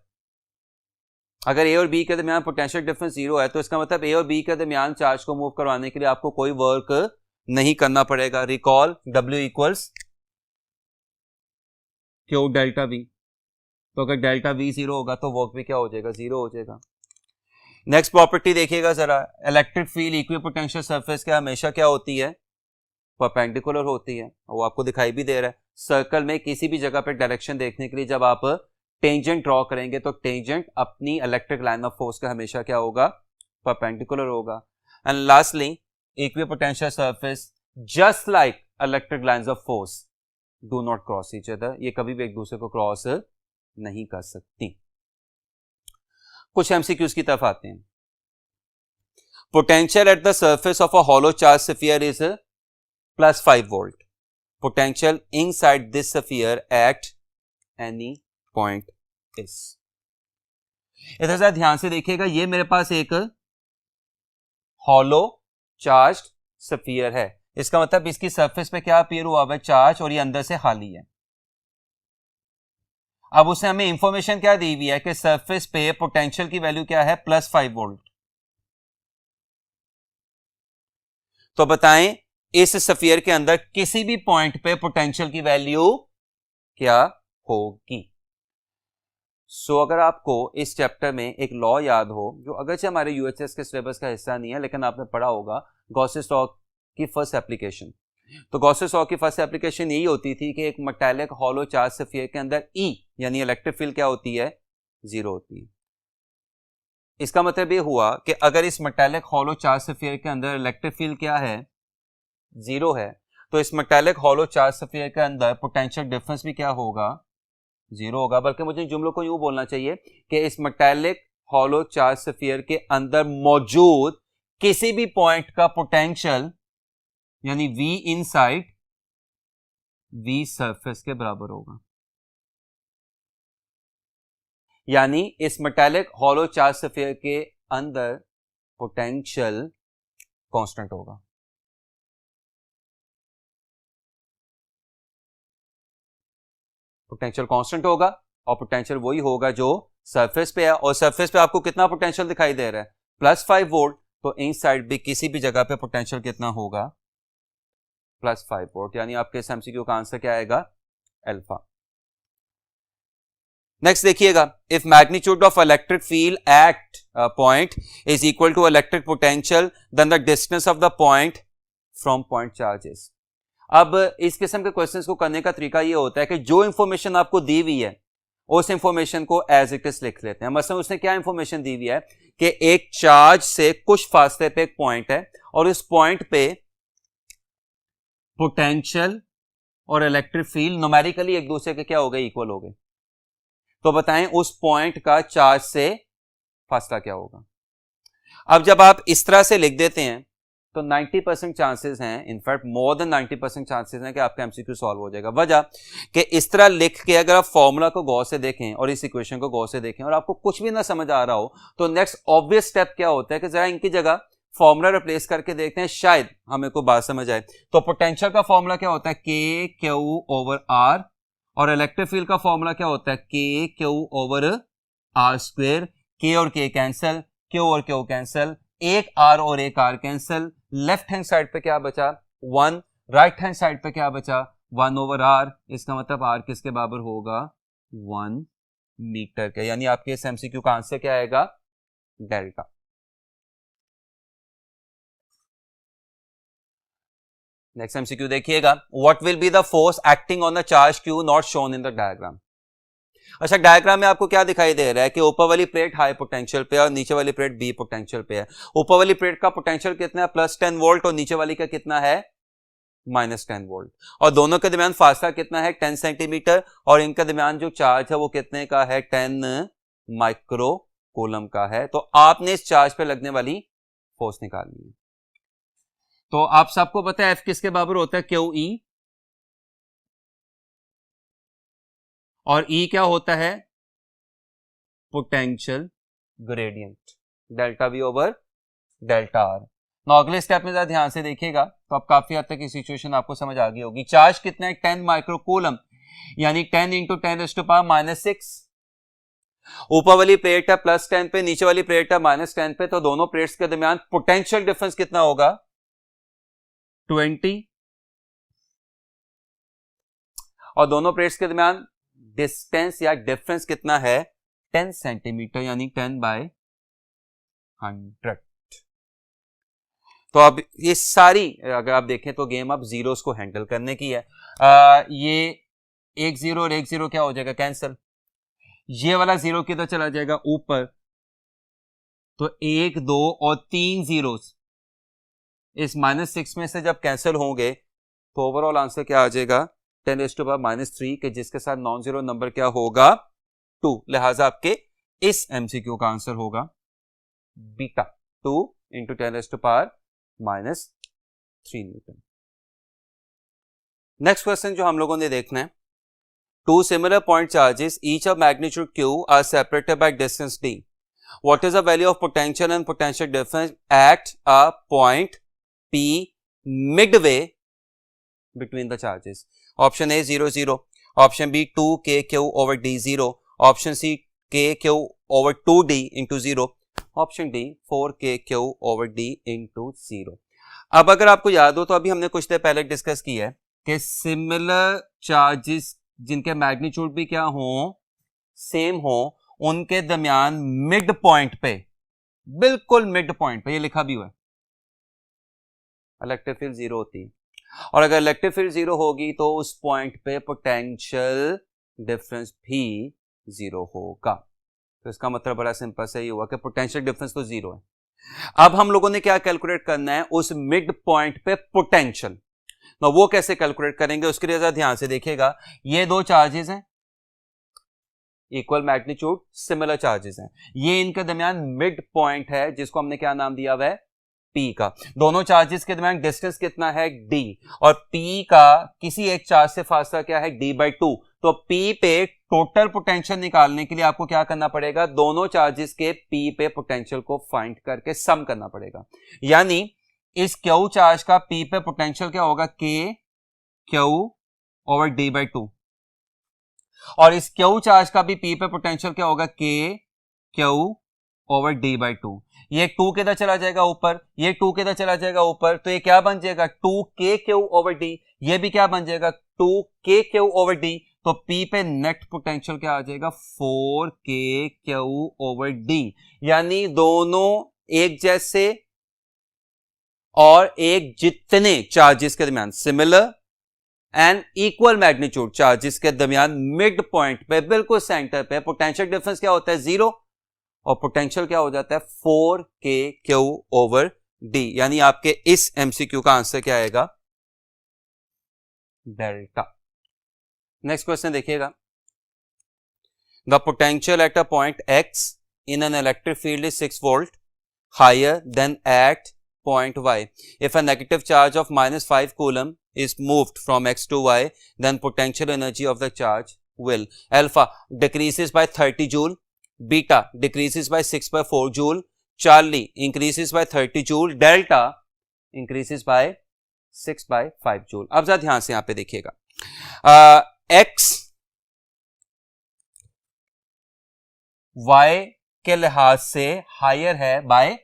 अगर ए और बी के दरमियान पोटेंशियल डिफरेंस 0 है, तो इसका मतलब ए और बी के दरमियान चार्ज को मूव करवाने के लिए आपको कोई वर्क नहीं करना पड़ेगा। Recall W equals Q delta V, तो अगर डेल्टा V 0 होगा तो वर्क भी क्या हो जाएगा, 0 हो जाएगा। नेक्स्ट प्रॉपर्टी देखिएगा जरा, इलेक्ट्रिक फील्ड इक्विपोटेंशियल सरफेस के हमेशा क्या होती है, परपेंडिकुलर होती है, वो आपको दिखाई भी दे रहा है। सर्कल में किसी भी जगह पे डायरेक्शन देखने के लिए जब आप टेंजेंट ड्रॉ करेंगे तो टेंजेंट अपनी इलेक्ट्रिक लाइन ऑफ फोर्स का हमेशा क्या होगा, परपेंडिकुलर होगा। And lastly, equipotential surface just like electric lines of force do not cross each other, ये कभी भी एक दूसरे को क्रॉस नहीं कर सकती। कुछ एमसीक्यूज की तरफ आते हैं। Potential at the surface of a hollow charge sphere is +5 volt. Potential inside this sphere at any point is. इधर से ध्यान से देखिएगा, ये मेरे पास एक हॉलो चार्ज्ड स्फीयर है, इसका मतलब इसकी सरफेस पे क्या अपीयर हुआ है, चार्ज, और ये अंदर से खाली है। अब उसने हमें इंफॉर्मेशन क्या दी हुई है कि सरफेस पे पोटेंशियल की वैल्यू क्या है, +5 वोल्ट। तो बताएं इस स्फीयर के अंदर किसी भी पॉइंट पे पोटेंशियल की वैल्यू क्या होगी। अगर आपको इस चैप्टर में एक लॉ याद हो, जो अगरचे हमारे यूएचएस के सिलेबस का हिस्सा नहीं है, लेकिन आपने पढ़ा होगा, गॉसेस लॉ की फर्स्ट एप्लीकेशन। तो गॉसेस लॉ की फर्स्ट एप्लीकेशन यही होती थी कि एक मेटालिक हॉलो चार्ज स्फीयर के अंदर E यानी इलेक्ट्रिक फील्ड क्या होती है, 0 होती है। इसका मतलब ये हुआ कि अगर इस मेटालिक हॉलो चार्ज स्फीयर के अंदर इलेक्ट्रिक फील्ड क्या है, 0 है, तो इस मेटालिक हॉलो चार्ज स्फीयर के अंदर पोटेंशियल डिफरेंस भी क्या होगा, 0 होगा। बल्कि मुझे जुमलों को यूं बोलना चाहिए कि इस मेटालिक हॉलो चार्ज स्फीयर के अंदर मौजूद किसी भी पॉइंट का पोटेंशियल यानी V इनसाइड V सरफेस के बराबर होगा, यानी इस मेटालिक हॉलो चार्ज स्फीयर के अंदर पोटेंशियल कांस्टेंट होगा। पोटेंशियल कांस्टेंट होगा, और पोटेंशियल वही होगा जो सरफेस पे है, और सरफेस पे आपको कितना पोटेंशियल दिखाई दे रहा है, +5 वोल्ट। तो इनसाइड भी किसी भी जगह पे पोटेंशियल कितना होगा, +5 वोल्ट, यानी आपके इस एमसीक्यू का आंसर क्या आएगा, अल्फा। नेक्स्ट देखिएगा, if magnitude of electric field at point is equal to electric potential then the distance of the point from point charges. अब इस किस्म के क्वेश्चंस को करने का तरीका ये होता है कि जो इंफॉर्मेशन आपको दी हुई है उस इंफॉर्मेशन को एज इट इज लिख लेते हैं। मसलन उसने क्या इंफॉर्मेशन दी हुई है कि एक चार्ज से कुछ फासले पे एक पॉइंट है, और उस पॉइंट पे पोटेंशियल और इलेक्ट्रिक फील्ड न्यूमेरिकली एक दूसरे के क्या हो गए, इक्वल हो गए। तो बताएं उस पॉइंट का चार्ज से फासला क्या होगा। अब जब आप इस तरह से लिख देते हैं तो 90% चांसेस हैं, इनफैक्ट मोर देन 90% चांसेस हैं कि आपका एमसीक्यू सॉल्व हो जाएगा। वजह कि इस तरह लिख के अगर आप फॉर्मूला को गौर से देखें और इस इक्वेशन को गौर से देखें और आपको कुछ भी ना समझ आ रहा हो, तो नेक्स्ट ऑब्वियस स्टेप क्या होता है कि जरा इनकी जगह फॉर्मूला रिप्लेस करके देखते हैं, शायद हमें को बात समझ आए। तो पोटेंशियल का फॉर्मूला क्या होता है, के क्यू ओवर आर, और इलेक्ट्रिक फील्ड का फॉर्मूला क्या होता है, के Q over are square. K और के कैंसल, क्यू और क्यू कैंसल, एक आर और एक r cancel. Left hand side पे क्या बचा, 1, राइट हैंड साइड पे क्या बचा, 1 ओवर आर। इसका मतलब आर किसके बराबर होगा, 1 मीटर के। यानी आपके इस एमसीक्यू का आंसर क्या आएगा, डेल्टा। नेक्स्ट एमसीक्यू देखिएगा, what will be the force acting on the charge Q not shown in the diagram. अच्छा, डायग्राम में आपको क्या दिखाई दे रहा है कि ऊपर वाली प्लेट हाई पोटेंशियल पे और नीचे वाली प्लेट बी पोटेंशियल पे है। ऊपर वाली प्लेट का पोटेंशियल कितना है, +10 वोल्ट, और नीचे वाली का कितना है, -10 वोल्ट, और दोनों के दरमियान फासला कितना है, 10 सेंटीमीटर, और इनके दरमियान जो चार्ज है वो कितने का है, 10 माइक्रो कूलम का है। तो आपने इस चार्ज पे लगने वाली फोर्स निकालनी है। तो आप सबको पता है एफ किसके बराबर होता है, क्यू ई, और ई क्या होता है, potential gradient, delta we over delta R. ना अगले स्टेप में जरा ध्यान से देखिएगा तो अब काफी हद तक ये सिचुएशन आपको समझ आ गई होगी। चार्ज कितना है, 10 माइक्रो कूलम, यानी 10 इंटू 10⁻⁻6। ऊपर वाली प्लेट है +10 पे, नीचे वाली प्लेट है -10 पे, तो दोनों प्लेट्स के दरमियान पोटेंशियल डिफरेंस कितना होगा, 20, और दोनों प्लेट्स के दरमियान डिस्टेंस या डिफरेंस कितना है, 10 सेंटीमीटर, यानी 10/100। तो अब ये सारी अगर आप देखें तो गेम अब जीरोस को हैंडल करने की है। ये 1 0 और 1 0 क्या हो जाएगा, कैंसिल। ये वाला 0 किधर चला जाएगा, ऊपर, तो 1 2 और 3 जीरोस इस -6 में से जब कैंसिल होंगे तो ओवरऑल आंसर क्या आ जाएगा, 10⁻³ के, जिसके साथ नॉन जीरो नंबर क्या होगा, 2। लिहाजा आपके इस एमसीक्यू का आंसर होगा beta, 2 into 10⁻³ Newton. Next question जो हम लोगों ने देखना है, 2 similar point charges each of magnitude q are separated by distance d. What is the value of potential and potential difference at a point P midway between the charges? Option A 0 0, option B 2 k q over d 0, option C k q over 2d into 0, option D 4 k q over d into 0. अब अगर आपको याद हो तो अभी हमने कुछ देर पहले डिस्कस किया है कि सिमिलर चार्जेस जिनके मैग्नीट्यूड भी क्या हो, सेम हो, उनके दरमियान मिड पॉइंट पे, बिल्कुल मिड पॉइंट पे, ये लिखा भी हुआ है, इलेक्ट्रिक फील्ड 0 होती है। और अगर इलेक्ट्रिक फील्ड 0 होगी तो उस पॉइंट पे पोटेंशियल डिफरेंस भी 0 होगा। तो इसका मतलब बड़ा सिंपल से ही हुआ कि पोटेंशियल डिफरेंस तो 0 है। अब हम लोगों ने क्या कैलकुलेट करना है, उस मिड पॉइंट पे पोटेंशियल। ना वो कैसे कैलकुलेट करेंगे, उसके लिए जरा ध्यान से देखिएगा। ये दो चार्जेस हैं, इक्वल मैग्नीट्यूड, सिमिलर चार्जेस हैं, ये इनके दरमियान मिड पॉइंट है जिसको हमने क्या नाम दिया हुआ है, P का। दोनों चार्जेस के दरमियान डिस्टेंस कितना है, D, और P का किसी एक चार्ज से फासला क्या है, D/2। तो P पे टोटल पोटेंशियल निकालने के लिए आपको क्या करना पड़ेगा, दोनों चार्जेस के P पे पोटेंशियल को फाइंड करके सम करना पड़ेगा। यानी इस Q चार्ज का P पे पोटेंशियल क्या होगा, K Q ओवर D/2, और इस Q चार्ज का भी P पे पोटेंशियल क्या होगा, K Q ओवर D/2। ये 2 किधर चला जाएगा ऊपर, ये 2 किधर चला जाएगा ऊपर, तो ये क्या बन जाएगा, 2KQ ओवर D। ये भी क्या बन जाएगा, 2KQ ओवर D। तो P पे नेट पोटेंशियल क्या आ जाएगा, 4KQ ओवर D। यानी दोनों एक जैसे और एक जितने चार्जेस के दरमियान, similar and equal magnitude charges के दरमियान मिड पॉइंट पे, बिल्कुल सेंटर पे, पोटेंशियल डिफरेंस क्या होता है, 0, और पोटेंशियल क्या हो जाता है, 4KQ ओवर D। यानी आपके इस एमसीक्यू का आंसर क्या आएगा, डेल्टा। नेक्स्ट क्वेश्चन देखिएगा, the potential at a point X in an electric field is 6 volt higher then at point y. If a negative charge of minus 5 coulomb is moved from x to y, then potential energy of the charge will alpha decreases by 30 joule, beta decreases by 6/4 joule, Charlie increases by 30 joule, delta increases by 6/5 joule. अब जरा ध्यान से यहां पे देखिएगा, x y के लिहाज से हायर है बाय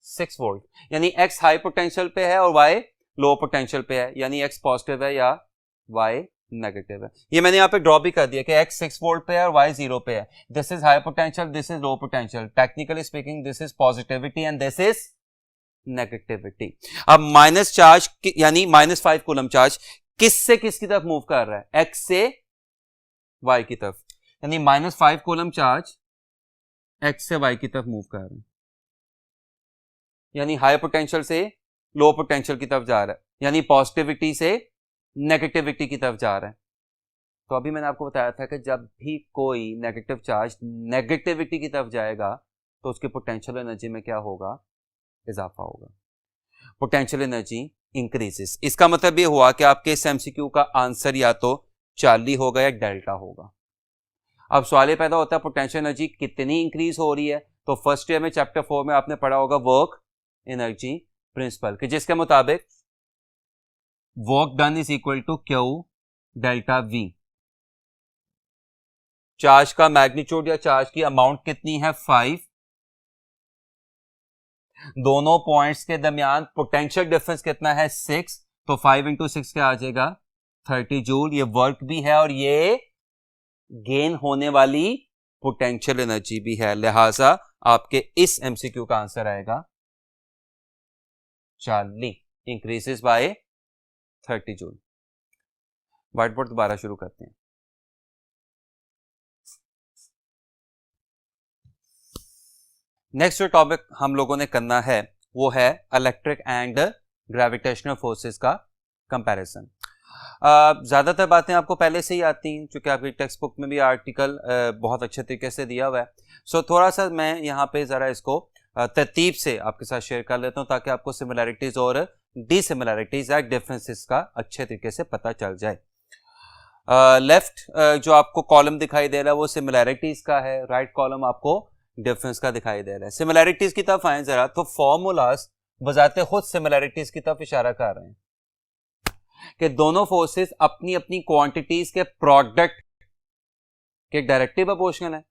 6 वोल्ट, यानी x हाई पोटेंशियल पे है और y लो पोटेंशियल पे है, यानी x पॉजिटिव है या y नेगेटिव है. ये मैंने यहाँ पे ड्रॉ भी कर दिया कि x 6 वोल्ट पे है और y 0 पे है. This is high potential, this is low potential. Technically speaking this is positivity and this is negativity. अब माइनस चार्ज यानी -5 कूलम चार्ज किस से किसकी तरफ मूव कर रहा है? x से y की तरफ, यानी -5 कूलम चार्ज x से y की तरफ मूव कर रहे हैं, यानी हाई पोटेंशियल से लो पोटेंशियल की तरफ जा रहा है, यानी पॉजिटिविटी से नेगेटिविटी की तरफ जा रहा है. तो अभी मैंने आपको बताया था कि जब भी कोई नेगेटिव चार्ज नेगेटिविटी की तरफ जाएगा तो उसकी पोटेंशियल एनर्जी में क्या होगा? इजाफा होगा. Potential energy increases. इसका मतलब ये हुआ कि आपके इस एमसीक्यू का आंसर या तो चार्ली होगा या डेल्टा होगा. अब सवाल ये पैदा होता है पोटेंशियल एनर्जी कितनी इंक्रीज हो रही है. तो फर्स्ट ईयर में चैप्टर 4 में आपने पढ़ा होगा वर्क एनर्जी प्रिंसिपल, कि जिसके मुताबिक work done is equal to q delta V. Charge का मैग्नीट्यूड या चार्ज की अमाउंट कितनी है? 5. दोनों पॉइंट्स के दरमियान पोटेंशियल डिफरेंस कितना है? 6. तो 5 इंटू 6 क्या आ जाएगा? 30 जूल. ये वर्क भी है और ये गेन होने वाली पोटेंशियल एनर्जी भी है. लिहाजा आपके इस एमसीक्यू का आंसर आएगा Charlie increases by 30 joule. White board दोबारा शुरू करते हैं. नेक्स्ट जो टॉपिक हम लोगों ने करना है वो है इलेक्ट्रिक एंड ग्रेविटेशनल फोर्सेस का कंपैरिजन. ज़्यादातर बातें आपको पहले से ही आती हैं, चूँकि आपकी टेक्स्ट बुक में भी आर्टिकल बहुत अच्छे तरीके से दिया हुआ है. सो थोड़ा सा मैं यहाँ पे ज़रा इसको तरतीब से आपके साथ शेयर कर लेता हूँ ताकि आपको सिमिलैरिटीज़ और डिसिमिलैरिटीज़ या डिफरेंसेस का अच्छे तरीके से पता चल जाए. लेफ्ट जो आपको कॉलम दिखाई दे रहा है वो सिमिलैरिटीज़ का है, राइट कॉलम आपको डिफरेंस का दिखाई दे रहा है. सिमिलैरिटीज़ की तरफ आए ज़रा, तो फॉर्मूलाज बजाते खुद सिमिलैरिटीज़ की तरफ इशारा कर रहे हैं कि दोनों फोर्सेस अपनी अपनी क्वांटिटीज के प्रोडक्ट के डायरेक्टली प्रोपोर्शनल है,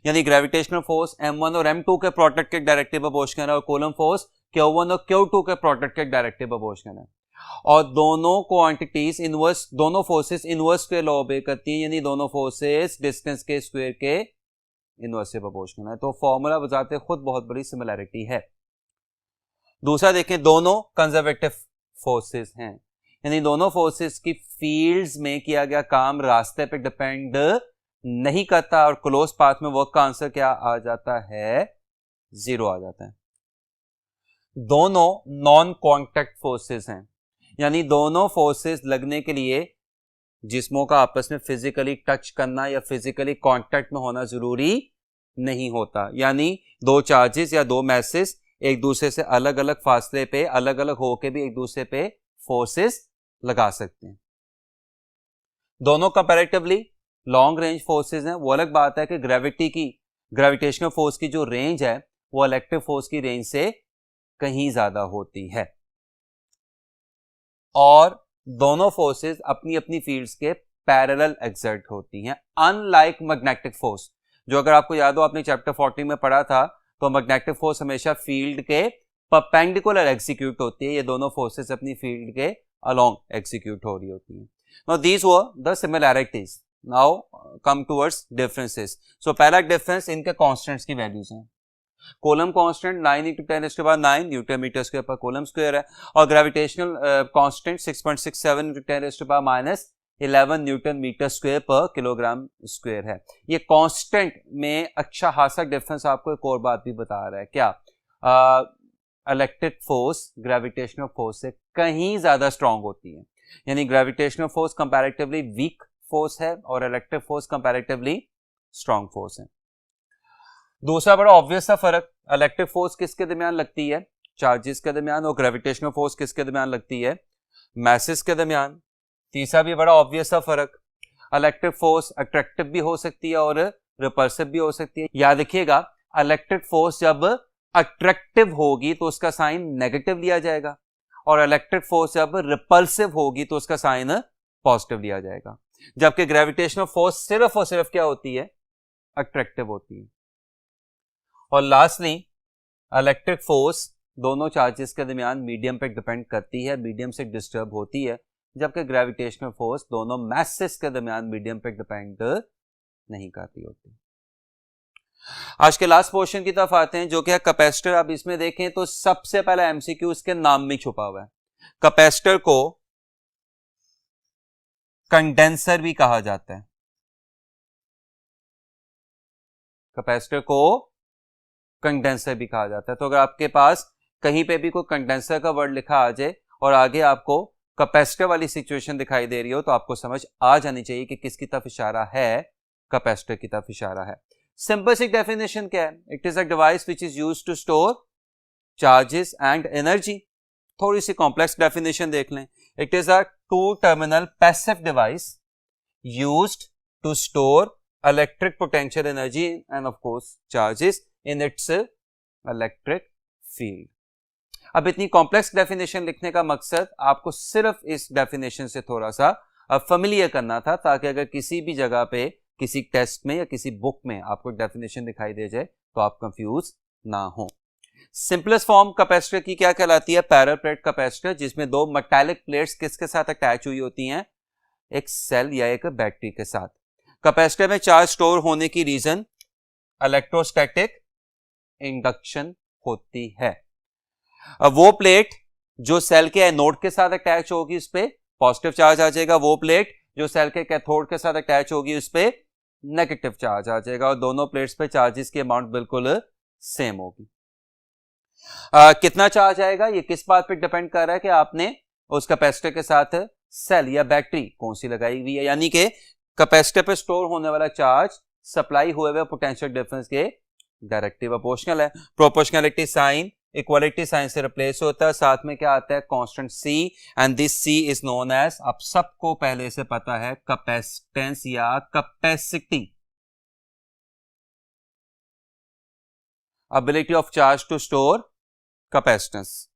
यानी ग्रेविटेशनल फोर्स m1 और m2 के प्रोडक्ट के डायरेक्टली प्रोपोर्शनल है और कूलम फोर्स q1 और q2 के प्रोडक्ट के डायरेक्टली प्रोपोर्शनल है. और दोनों क्वांटिटीज इनवर्स, दोनों फोर्सेस इनवर्स के लॉ ऑबे करती हैं, यानी दोनों फोर्सेस डिस्टेंस के स्क्वायर के इनवर्स से प्रोपोर्शनल है. तो फॉर्मूला बजाते खुद बहुत बड़ी सिमिलैरिटी है. दूसरा देखें, दोनों कंजर्वेटिव फोर्सेस हैं, यानी दोनों फोर्सेस की फील्ड्स में किया गया काम रास्ते पे डिपेंड नहीं करता और क्लोज पाथ में वर्क का आंसर क्या आ जाता है? 0 आ जाता है. दोनों नॉन कॉन्टैक्ट फोर्सेस हैं, यानी दोनों फोर्सेस लगने के लिए जिस्मों का आपस में फिजिकली टच करना या फिजिकली कांटेक्ट में होना जरूरी नहीं होता, यानी दो चार्जेस या दो मैसेज एक दूसरे से अलग अलग फासले पे अलग अलग होके भी एक दूसरे पे फोर्सेस लगा सकते हैं. दोनों कंपैरेटिवली लॉन्ग रेंज फोर्सेस हैं. वो अलग बात है कि ग्रेविटेशनल फोर्स की जो रेंज है वो इलेक्ट्रिक फोर्स की रेंज से कहीं ज्यादा होती है. और दोनों फोर्सेस अपनी अपनी फील्ड्स के पैरेलल एक्सर्ट होती हैं, अनलाइक मैग्नेटिक फोर्स, जो अगर आपको याद हो आपने चैप्टर 40 में पढ़ा था, तो मैग्नेटिक फोर्स हमेशा फील्ड के परपेंडिकुलर एग्जीक्यूट होती है. ये दोनों फोर्सेस अपनी फील्ड के अलोंग एग्जीक्यूट हो रही होती हैं. Now these were the similarities. Now come towards differences. So पहला डिफरेंस इनके कांस्टेंट्स की वैल्यूज हैं. Coulomb constant 9 × 10⁻9 newton metre square per coulomb square है और gravitational constant 6.67 × 10⁻11 newton metre square per kilogram square है. ये कांस्टेंट में अच्छा खासा डिफरेंस आपको एक और बात भी बता रहा है. क्या? इलेक्ट्रिक फोर्स ग्रेविटेशनल फोर्स से कहीं ज्यादा स्ट्रांग होती है, यानी gravitational force comparatively weak force है और electric force comparatively strong force है. दूसरा बड़ा ऑब्वियस सा फर्क, इलेक्ट्रिक फोर्स किसके दरमियान लगती है? चार्जेस के दरमियान, और ग्रेविटेशनल फोर्स किसके दरमियान लगती है? मैसेस के दरमियान। तीसरा भी बड़ा ऑब्वियस सा फर्क, इलेक्ट्रिक फोर्स अट्रैक्टिव भी हो सकती है और रिपल्सिव भी हो सकती है। याद रखिएगा, इलेक्ट्रिक फोर्स जब अट्रैक्टिव होगी तो उसका साइन नेगेटिव लिया जाएगा, और इलेक्ट्रिक फोर्स जब रिपल्सिव होगी तो उसका साइन पॉजिटिव लिया जाएगा। जबकि ग्रेविटेशनल फोर्स सिर्फ और सिर्फ क्या होती है? अट्रैक्टिव होती है। और लास्टली, इलेक्ट्रिक फोर्स दोनों चार्जेस के दरमियान मीडियम पे डिपेंड करती है, मीडियम से डिस्टर्ब होती है, जबकि ग्रेविटेशनल फोर्स दोनों मैसेस के दरमियान मीडियम पे डिपेंड नहीं करती होती। आज के लास्ट पोर्शन की तरफ आते हैं, जो कि है कैपेसिटर। अब इसमें देखें तो सबसे पहला एमसीक्यू इसके नाम में छुपा हुआ है। कैपेसिटर को कंडेंसर भी कहा जाता है। कैपेसिटर को कंडेंसर भी कहा जाता है। तो अगर आपके पास कहीं पे भी कोई कंडेंसर का वर्ड लिखा आ जाए और आगे आपको कैपेसिटर वाली सिचुएशन दिखाई दे रही हो, तो आपको समझ आ जानी चाहिए कि किसकी तरफ इशारा है? कैपेसिटर की तरफ इशारा है। सिंपल सी डेफिनेशन क्या है? It is a device which is used to store charges and energy. थोड़ी सी कॉम्प्लेक्स डेफिनेशन देख लें। It is a two terminal passive device used to store electric potential energy and of course charges in its electric field. अब इतनी complex definition लिखने का मकसद आपको सिर्फ इस डेफिनेशन से थोड़ा सा फैमिलियर करना था, ताकि अगर किसी भी जगह पे, किसी टेस्ट में या किसी बुक में आपको डेफिनेशन दिखाई दे जाए तो आप कंफ्यूज ना हो। सिंपलेस्ट फॉर्म कैपेसिटर की क्या कहलाती है? पैरेलल प्लेट कैपेसिटर, जिसमें दो मेटालिक प्लेट्स किसके साथ अटैच हुई होती हैं? एक सेल या एक बैटरी के साथ। कैपेसिटर में चार्ज स्टोर होने की रीजन इलेक्ट्रोस्टैटिक इंडक्शन होती है। अब वो प्लेट जो सेल के एनोड के साथ अटैच होगी उस पे पॉजिटिव चार्ज आ जाएगा, वो प्लेट जो सेल के कैथोड के साथ अटैच होगी उस पे नेगेटिव चार्ज आ जाएगा, और दोनों प्लेट्स पे चार्जेस की अमाउंट बिल्कुल सेम होगी। कितना चार्ज आएगा ये किस बात पे डिपेंड कर रहा है कि आपने उस कैपेसिटर के साथ सेल या बैटरी कौन सी लगाई हुई है। यानी कि कैपेसिटर पे स्टोर होने वाला चार्ज सप्लाई हुए हुए पोटेंशियल डिफरेंस के डायरेक्टली प्रोपोर्शनल है। प्रोपोर्शनलिटी साइन इक्वालिटी साइन से रिप्लेस होता है, साथ में क्या आता है? Constant C, and this C is known as, अब सबको पहले से पता है, कैपेसिटेंस या capacity. Ability of charge to store capacitance.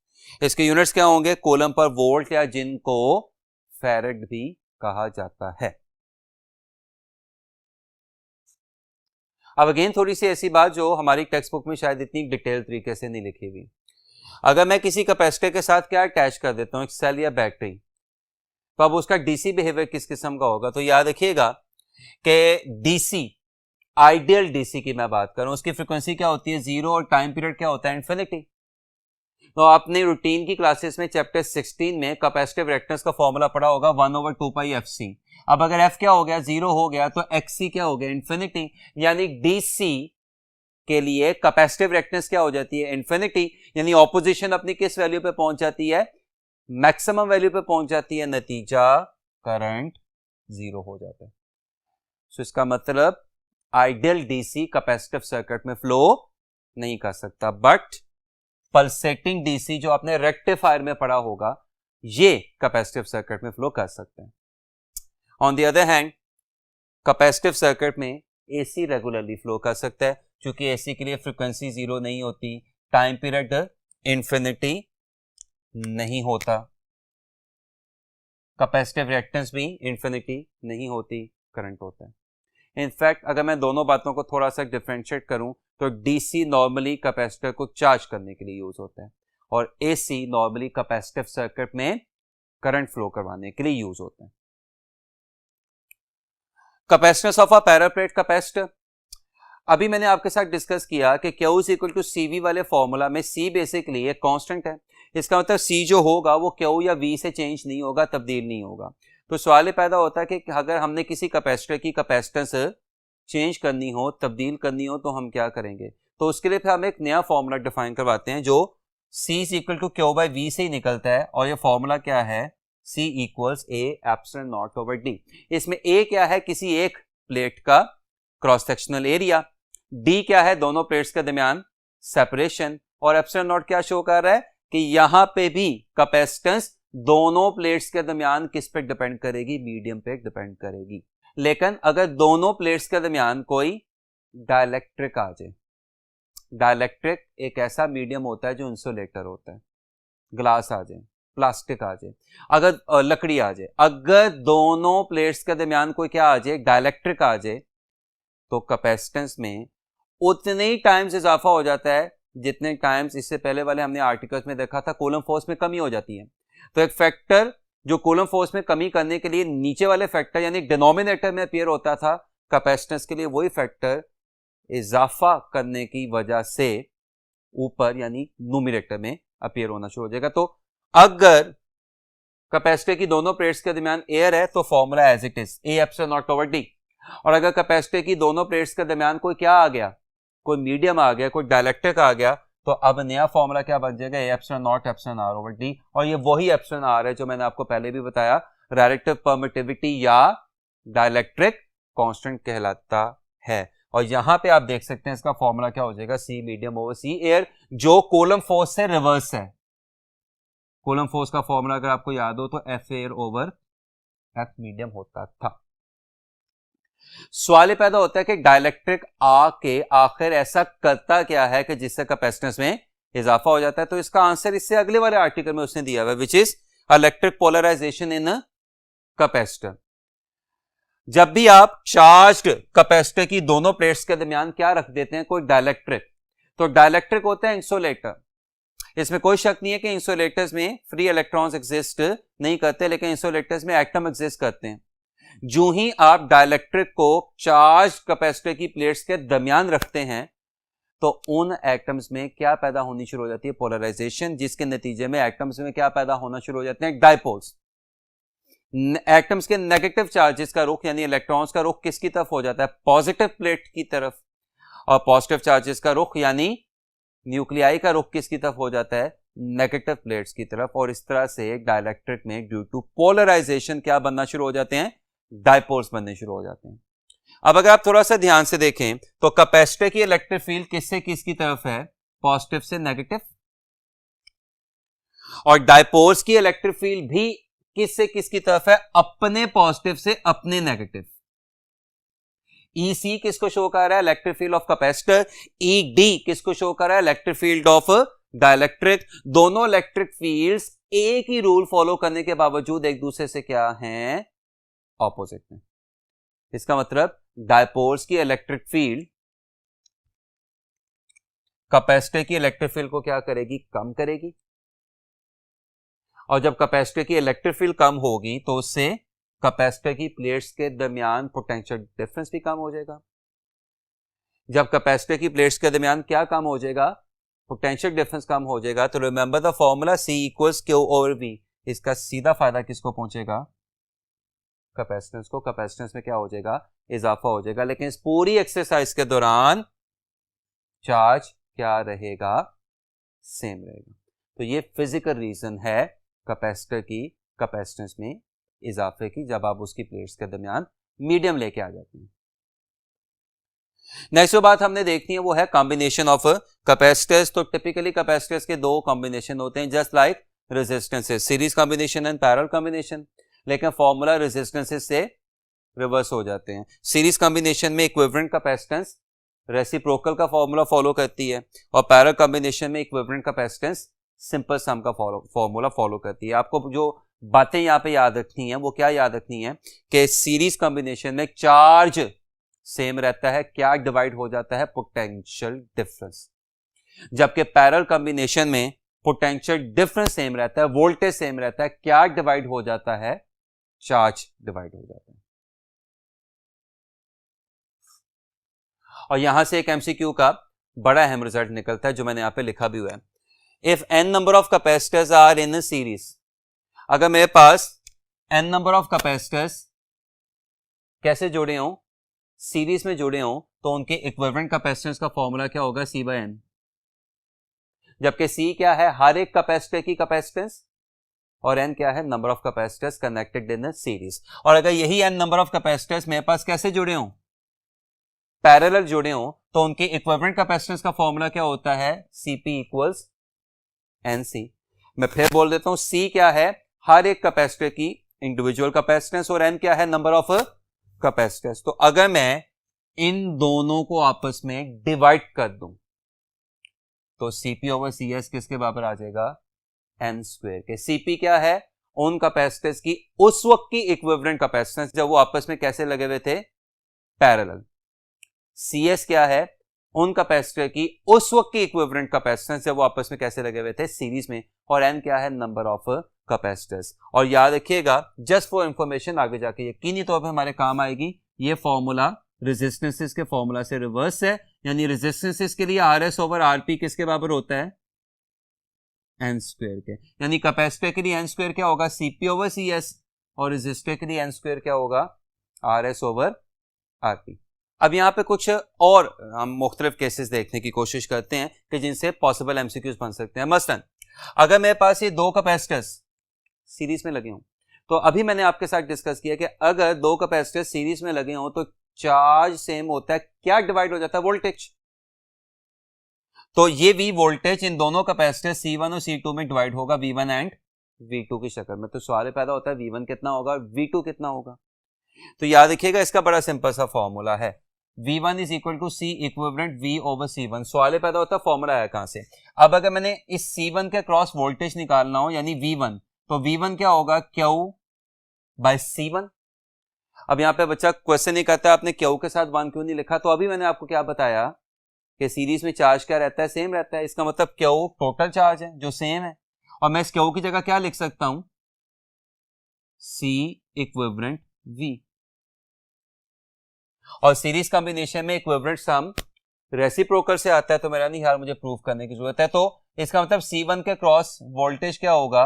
इसके यूनिट्स क्या होंगे? कूलम पर वोल्ट, या जिनको फैरेड भी कहा जाता है। अब अगेन थोड़ी सी ऐसी बात जो हमारी टेक्स्ट बुक में शायद इतनी डिटेल तरीके से नहीं लिखी हुई। अगर मैं किसी कैपेसिटर के साथ क्या अटैच कर देता हूं, एक सेल या बैटरी, तो अब उसका डीसी बिहेवियर किस किस्म का होगा? तो याद रखिएगा कि डीसी, आइडियल डीसी की मैं बात करूं, उसकी फ्रीक्वेंसी क्या होती है? 0, और टाइम पीरियड क्या होता है? इन्फिनिटी। तो आपने रूटीन की क्लासेस में चैप्टर 16 में कैपेसिटिव रिएक्टेंस का फॉर्मूला पढ़ा होगा 1/2πfc। अब अगर f क्या हो गया? 0 हो गया, तो xc क्या हो गया? इन्फिनिटी। यानी डीसी के लिए कैपेसिटिव रिएक्टेंस क्या हो जाती है? इन्फिनिटी। यानी ऑपोजिशन अपनी किस वैल्यू पे पहुंच जाती है? मैक्सिमम वैल्यू पे पहुंच जाती है, नतीजा करंट 0 हो जाता है। सो इसका मतलब आइडियल डीसी कैपेसिटिव सर्किट में फ्लो नहीं कर सकता, बट पल्सेटिंग डीसी जो आपने रेक्टिफायर में पढ़ा होगा, ये कैपेसिटिव सर्किट में फ्लो कर सकते हैं। On the other hand, capacitive circuit में एसी रेगुलरली फ्लो कर सकता है, क्योंकि एसी के लिए फ्रीक्वेंसी 0 नहीं होती, टाइम पीरियड इंफिनिटी नहीं होता, कैपेसिटिव रिएक्टेंस भी इंफिनिटी नहीं होती, करंट होता है। इनफैक्ट अगर मैं दोनों बातों को थोड़ा सा डिफरेंशिएट करूं, तो डीसी नॉर्मली कैपेसिटर को चार्ज करने के लिए यूज होता है, और एसी नॉर्मली कैपेसिटिव सर्किट में करंट फ्लो करवाने के लिए यूज होता है। Capacitance of a parallel plate capacitor, अभी मैंने आपके साथ डिस्कस किया कि Q is equal to CV वाले फॉर्मूला में C बेसिकली एक कांस्टेंट है। इसका मतलब C जो होगा वो Q या V से चेंज नहीं होगा, तब्दील नहीं होगा। तो सवाल पैदा होता है कि अगर हमने किसी कैपेसिटर की कैपेसिटेंस चेंज करनी हो, तब्दील करनी हो, तो हम क्या करेंगे? तो उसके लिए फिर हम एक नया फॉर्मूला डिफाइन करवाते हैं जो C is equal to Q/V से ही निकलता है, और ये फॉर्मूला क्या है? C equals A epsilon naught over D। इसमें A क्या है? किसी एक प्लेट का क्रॉस सेक्शनल एरिया, D क्या है? दोनों प्लेट्स के दरमियान सेपरेशन, और एप्सिलॉन नॉट क्या शो कर रहा है कि यहां पे भी कैपेसिटेंस दोनों प्लेट्स के दरमियान किस पे डिपेंड करेगी, मीडियम पे डिपेंड करेगी। लेकिन अगर दोनों प्लेट्स के दरमियान कोई डाइलेक्ट्रिक आ जाए, डाइलेक्ट्रिक एक ऐसा मीडियम होता है जो इंसुलेटर होता है, ग्लास आ जाए, प्लास्टिक आ जाए, अगर लकड़ी आ जाए, अगर दोनों प्लेट्स के दरमियान कोई क्या आ जाए, डाइलेक्ट्रिक आ जाए, तो कैपेसिटेंस में उतने ही टाइम्स इजाफा हो जाता है जितने टाइम्स इससे पहले वाले हमने आर्टिकल्स में देखा था कूलम फोर्स में कमी हो जाती है। तो एक फैक्टर जो कूलम फोर्स में कमी करने के लिए नीचे वाले फैक्टर यानी डिनोमिनेटर में अपीयर होता था, कैपेसिटेंस के लिए वही फैक्टर इजाफा करने की वजह से ऊपर यानी न्यूमरेटर में अपीयर होना शुरू हो जाएगा। तो अगर कैपेसिटर की दोनों प्लेट्स के दरमियान एयर है तो formula as it is, A epsilon naught over d. और अगर कैपेसिटर की दोनों प्लेट्स के दरमियान कोई क्या आ गया, कोई मीडियम आ गया, कोई डाइलेक्ट्रिक आ गया, तो अब नया फॉर्मूला क्या बन जाएगा, A epsilon naught epsilon r over d. और ये वही एप्सिलॉन आर है जो मैंने आपको पहले भी बताया रिलेटिव परमिटिविटी या डाइलेक्ट्रिक कांस्टेंट कहलाता है। और यहां पे आप देख सकते हैं इसका फॉर्मूला क्या हो जाएगा, सी मीडियम ओवर सी एयर, जो कूलम फोर्स से रिवर्स है। कूलम फोर्स का फॉर्मूला अगर आपको याद हो तो F air over F medium होता था। सवाल पैदा होता है कि डाइलेक्ट्रिक आके आखिर ऐसा करता क्या है कि जिससे कैपेसिटेंस में इजाफा हो जाता है। तो इसका आंसर इससे अगले वाले आर्टिकल में उसने दिया हुआ है, which is electric polarization in capacitor. जब भी आप चार्ज्ड कैपेसिटर की दोनों प्लेट्स के दरमियान क्या रख देते हैं, कोई डाइलेक्ट्रिक, तो डाइलेक्ट्रिक होता है इंसुलेटर। इसमें कोई शक नहीं है कि इंसुलेटर्स में फ्री इलेक्ट्रॉन्स एग्जिस्ट नहीं करते, लेकिन इंसुलेटर्स में एटम एग्जिस्ट करते हैं। जो ही आप डाइलेक्ट्रिक को चार्ज कैपेसिटर की प्लेट्स के दरमियान रखते हैं तो उन एटम्स में क्या पैदा होनी शुरू हो जाती है, पोलराइजेशन, जिसके नतीजे में एटम्स में क्या पैदा होना शुरू हो जाते हैं, डाइपोल्स। एटम्स के नेगेटिव चार्जेस का रुख यानी इलेक्ट्रॉन्स का रुख किसकी तरफ हो जाता है, पॉजिटिव प्लेट की तरफ, और पॉजिटिव चार्जेस का रुख यानी न्यूक्लियाई का रुख किसकी तरफ हो जाता है, नेगेटिव प्लेट्स की तरफ। और इस तरह से डाइलेक्ट्रिक में ड्यू टू पोलराइजेशन क्या बनना शुरू हो जाते हैं, डाइपोल्स बनने शुरू हो जाते हैं। अब अगर आप थोड़ा सा ध्यान से देखें तो कैपेसिटर की इलेक्ट्रिक फील्ड किससे किसकी तरफ है, पॉजिटिव से नेगेटिव, और डाइपोल्स की इलेक्ट्रिक फील्ड भी किससे किसकी तरफ है, अपने पॉजिटिव से अपने नेगेटिव। EC किसको शो कर रहा है, electric field of capacitor. ED किसको शो कर रहा है, इलेक्ट्रिक फील्ड ऑफ डाइलेक्ट्रिक। दोनों इलेक्ट्रिक फील्ड्स एक ही रूल फॉलो करने के बावजूद एक दूसरे से क्या हैं, ऑपोजिट में। इसका मतलब डाइपोल्स की इलेक्ट्रिक फील्ड कैपेसिटर की इलेक्ट्रिक फील्ड को क्या करेगी, कम करेगी। और जब कैपेसिटर की इलेक्ट्रिक फील्ड कम होगी तो उससे कैपेसिटर की प्लेट्स के दरमियान पोटेंशियल डिफरेंस भी कम हो जाएगा। जब कैपेसिटर की प्लेट्स के दरमियान क्या कम हो जाएगा, पोटेंशियल डिफरेंस कम हो जाएगा, तो remember the formula C equals Q over V। इसका सीधा फायदा किसको पहुंचेगा, कैपेसिटेंस को। कैपेसिटेंस में क्या हो जाएगा, इजाफा हो जाएगा। लेकिन इस पूरी एक्सरसाइज के दौरान चार्ज क्या रहेगा, सेम रहेगा। तो ये फिजिकल रीजन है कैपेसिटर की कैपेसिटेंस में इजाफे की, जब आप उसकी प्लेट्स के दरमियान मीडियम लेके आ जाते हैं। नेक्स्ट बात हमने देखनी है वो है कॉम्बिनेशन ऑफ कैपेसिटर्स। तो टिपिकली कैपेसिटर्स के दो कॉम्बिनेशन होते हैं, just like resistances, series combination and parallel combination. लेकिन फॉर्मूला रेजिस्टेंसेस से रिवर्स हो जाते हैं। सीरीज कॉम्बिनेशन में इक्विवेलेंट कैपेसिटेंस रेसिप्रोकल का फॉर्मूला फॉलो करती है, और पैरेलल कॉम्बिनेशन में इक्विवेलेंट कैपेसिटेंस सिंपल सम का फॉर्मूला फॉलो करती है। आपको जो बातें यहां पे याद रखनी है वो क्या याद रखनी है कि सीरीज कॉम्बिनेशन में चार्ज सेम रहता है, क्या डिवाइड हो जाता है, पोटेंशियल डिफरेंस। जबकि पैरेलल कॉम्बिनेशन में पोटेंशियल डिफरेंस सेम रहता है, वोल्टेज सेम रहता है, क्या डिवाइड हो जाता है, चार्ज डिवाइड हो जाता है। और यहां से एक एमसीक्यू का बड़ा अहम रिजल्ट निकलता है जो मैंने यहां पे लिखा भी हुआ है। If n number of capacitors are in series, अगर मेरे पास n नंबर ऑफ कैपेसिटर्स कैसे जुड़े हों, सीरीज में जुड़े हों, तो उनके इक्विवेलेंट कैपेसिटेंस का फॉर्मूला क्या होगा, C/n। जबकि C क्या है, हर एक कैपेसिटर की कैपेसिटेंस, और n क्या है, number of capacitors connected in series. और अगर यही n नंबर ऑफ कैपेसिटर्स मेरे पास कैसे जुड़े हों, पैरेलल जुड़े हों तो उनके इक्विवेलेंट कैपेसिटेंस का फॉर्मूला क्या होता है, Cp इक्वल्स Nc। मैं फिर बोल देता हूं, C क्या है, हर एक कैपेसिटर की इंडिविजुअल कैपेसिटेंस, और N क्या है, नंबर ऑफ कैपेसिटर्स। तो अगर मैं इन दोनों को आपस में डिवाइड कर दूं तो Cp ओवर Cs किसके बराबर आ जाएगा, N स्क्वायर के। Cp क्या है, उन कैपेसिटर्स की उस वक्त की इक्विवेलेंट कैपेसिटेंस जब वो आपस में कैसे लगे हुए थे, पैरेलल। Cs क्या है, उन कैपेसिटर की उस वक्त की इक्विवेलेंट कैपेसिटेंस जब वो आपस में कैसे लगे हुए थे, सीरीज में। और N क्या है, नंबर ऑफ कैपेसिटर्स। और याद रखिएगा, जस्ट फॉर इंफॉर्मेशन, आगे जाके यकीनी तौर पे हमारे काम आएगी, ये फॉर्मूला रेजिस्टेंसेस के फॉर्मूला से रिवर्स है, यानी रेजिस्टेंसेस के लिए RS ओवर RP किसके बराबर होता है, N स्क्वायर के। यानी कैपेसिटर के लिए N स्क्वायर क्या होगा, Cp ओवर Cs, और रेजिस्टर के लिए N स्क्वायर क्या होगा, RS ओवर RP। अब यहां पे कुछ और हम मुख्तलिफ केसेस देखने की कोशिश करते हैं कि जिनसे पॉसिबल एमसीक्यूज बन सकते हैं। मसलन अगर मेरे पास ये दो कैपेसिटर्स सीरीज में लगे हों, तो अभी मैंने आपके साथ डिस्कस किया कि अगर दो कैपेसिटर्स सीरीज में लगे हों तो चार्ज सेम होता है, क्या डिवाइड हो जाता है, वोल्टेज। तो ये V वोल्टेज इन दोनों कैपेसिटर C1 और C2 में डिवाइड होगा, V1 एंड V2 की शक्ल में। तो सवाल पैदा होता है V1 कितना होगा, V2 कितना होगा। तो याद रखिएगा, इसका बड़ा सिंपल सा फॉर्मूला है, V1 is equal to C equivalent V over C1। सवाल पैदा होता है फॉर्मूला है कहां से। अब अगर मैंने इस C1 के क्रॉस वोल्टेज निकालना हो, यानी V1, तो V1 क्या होगा, Q बाय C1। अब यहां पे बच्चा क्वेश्चन नहीं करता आपने Q के साथ 1 क्यों नहीं लिखा, तो अभी मैंने आपको क्या बताया कि सीरीज में चार्ज क्या रहता है, सेम रहता है। इसका मतलब Q टोटल चार्ज है जो सेम है, और मैं इस Q की जगह क्या लिख सकता हूं, C इक्विवेलेंट V। और सीरीज कॉम्बिनेशन में इक्विवेलेंट सम रेसिप्रोकल से आता है, तो मेरा नहीं ख्याल मुझे प्रूफ करने की जरूरत है। तो इसका मतलब C1 के क्रॉस वोल्टेज क्या होगा,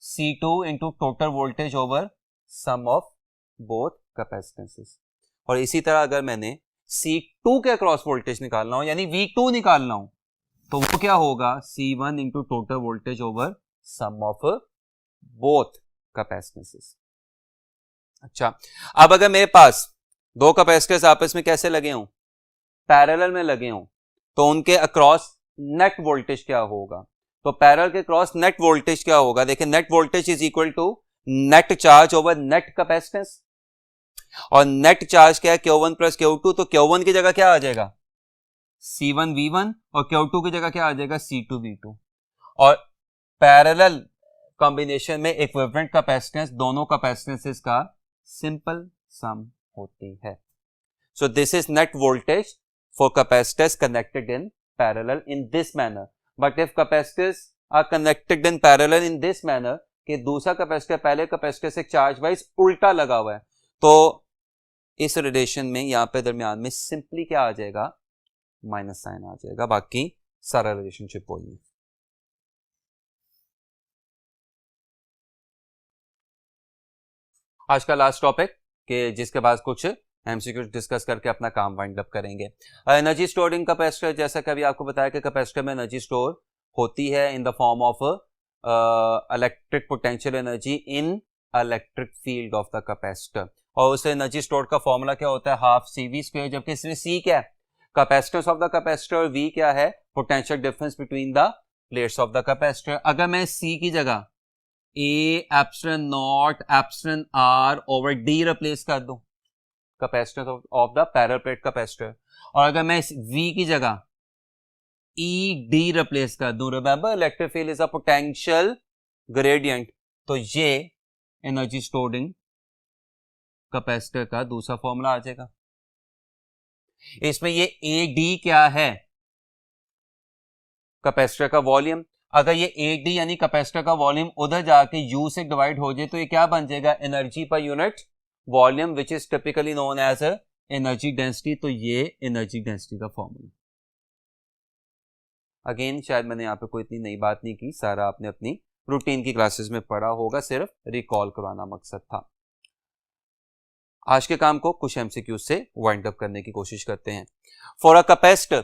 C2 into total voltage over sum of both capacitances. और इसी तरह अगर मैंने C2 के क्रॉस वोल्टेज निकालना हो, यानी V2 निकालना हो, तो वो क्या होगा, C1 into total voltage over sum of both capacitances. अच्छा, अब अगर मेरे पास दो कैपेसिटर्स आपस में कैसे लगे हों, पैरेलल में लगे हों, तो उनके अक्रॉस नेट वोल्टेज क्या होगा। तो पैरेलल के क्रॉस नेट वोल्टेज क्या होगा, देखिए net voltage is equal to net charge over net capacitance, और नेट चार्ज क्या है, Q1 प्लस Q2। तो Q1 की जगह क्या आ जाएगा, C1 V1, और Q2 की जगह क्या आ जाएगा, C2 V2। और पैरेलल कॉम्बिनेशन में इक्विवेलेंट कैपेसिटेंस दोनों कैपेसिटेंसेस का सिंपल सम होती है। So this is net voltage for capacitors connected in parallel in this manner. But if capacitors are connected in parallel in this manner, कि दूसरा कैपेसिटर पहले capacitor से चार्ज वाइज उल्टा लगा हुआ है, तो इस रिलेशन में यहां पे दरमियान में सिंपली क्या आ जाएगा, माइनस साइन आ जाएगा। बाकी सारा रिलेशनशिप वही है। आज का लास्ट टॉपिक कि जिसके बाद कुछ एमसीक्यू डिस्कस करके अपना काम वाइंड अप करेंगे। एनर्जी स्टोर्ड इन कैपेसिटर, जैसा कि अभी आपको बताया कि कैपेसिटर में एनर्जी स्टोर होती है in the form of electric potential energy in electric field of the capacitor. और उस एनर्जी स्टोर्ड का फॉर्मूला क्या होता है, हाफ CV स्क्वायर, जबकि इसमें C क्या है, कैपेसिटेंस ऑफ द कैपेसिटर, और V क्या है, potential difference between the plates of the capacitor. अगर मैं C की जगह A epsilon naught epsilon R over D replace कर दूं, capacitance of the parallel plate capacitor, और अगर मैं इस V की जगह ED रिप्लेस कर दूं, remember electric field is a potential gradient, तो ये एनर्जी स्टोर्ड इन कैपेसिटर का दूसरा फॉर्मूला आ जाएगा। इसमें ये AD क्या है, कैपेसिटर का वॉल्यूम। अगर ये AD यानी कैपेसिटर का वॉल्यूम उधर जाके U से डिवाइड हो जाए, तो ये क्या बन जाएगा, energy per unit volume, which is typically known as energy density. तो ये एनर्जी डेंसिटी का फॉर्मूला। अगेन शायद मैंने यहाँ पे कोई इतनी नई बात नहीं की, सारा आपने अपनी रूटीन की क्लासेस में पढ़ा होगा, सिर्फ रिकॉल करवाना मकसद था। आज के काम को कुछ एमसीक्यू से वाइंड अप करने की कोशिश करते हैं। For a capacitor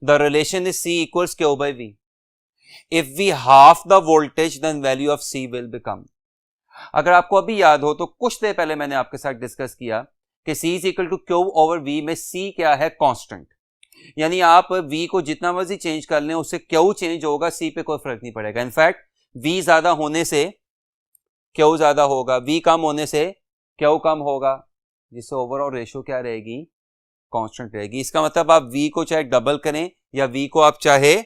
the relation is C equals Q by V. If we half the voltage, then value of C will become. अगर आपको अभी याद हो तो कुछ देर पहले मैंने आपके साथ डिस्कस किया कि C is equal to Q over V में C क्या है, कांस्टेंट। यानी आप V को जितना मर्जी चेंज कर लें उससे Q चेंज होगा, C पे कोई फर्क नहीं पड़ेगा। इनफैक्ट V ज्यादा होने से Q ज्यादा होगा, V कम होने से Q कम होगा, जिससे ओवरऑल रेशियो क्या रहेगी, कांस्टेंट रहेगी। इसका मतलब आप V को चाहे डबल करें या V को आप चाहे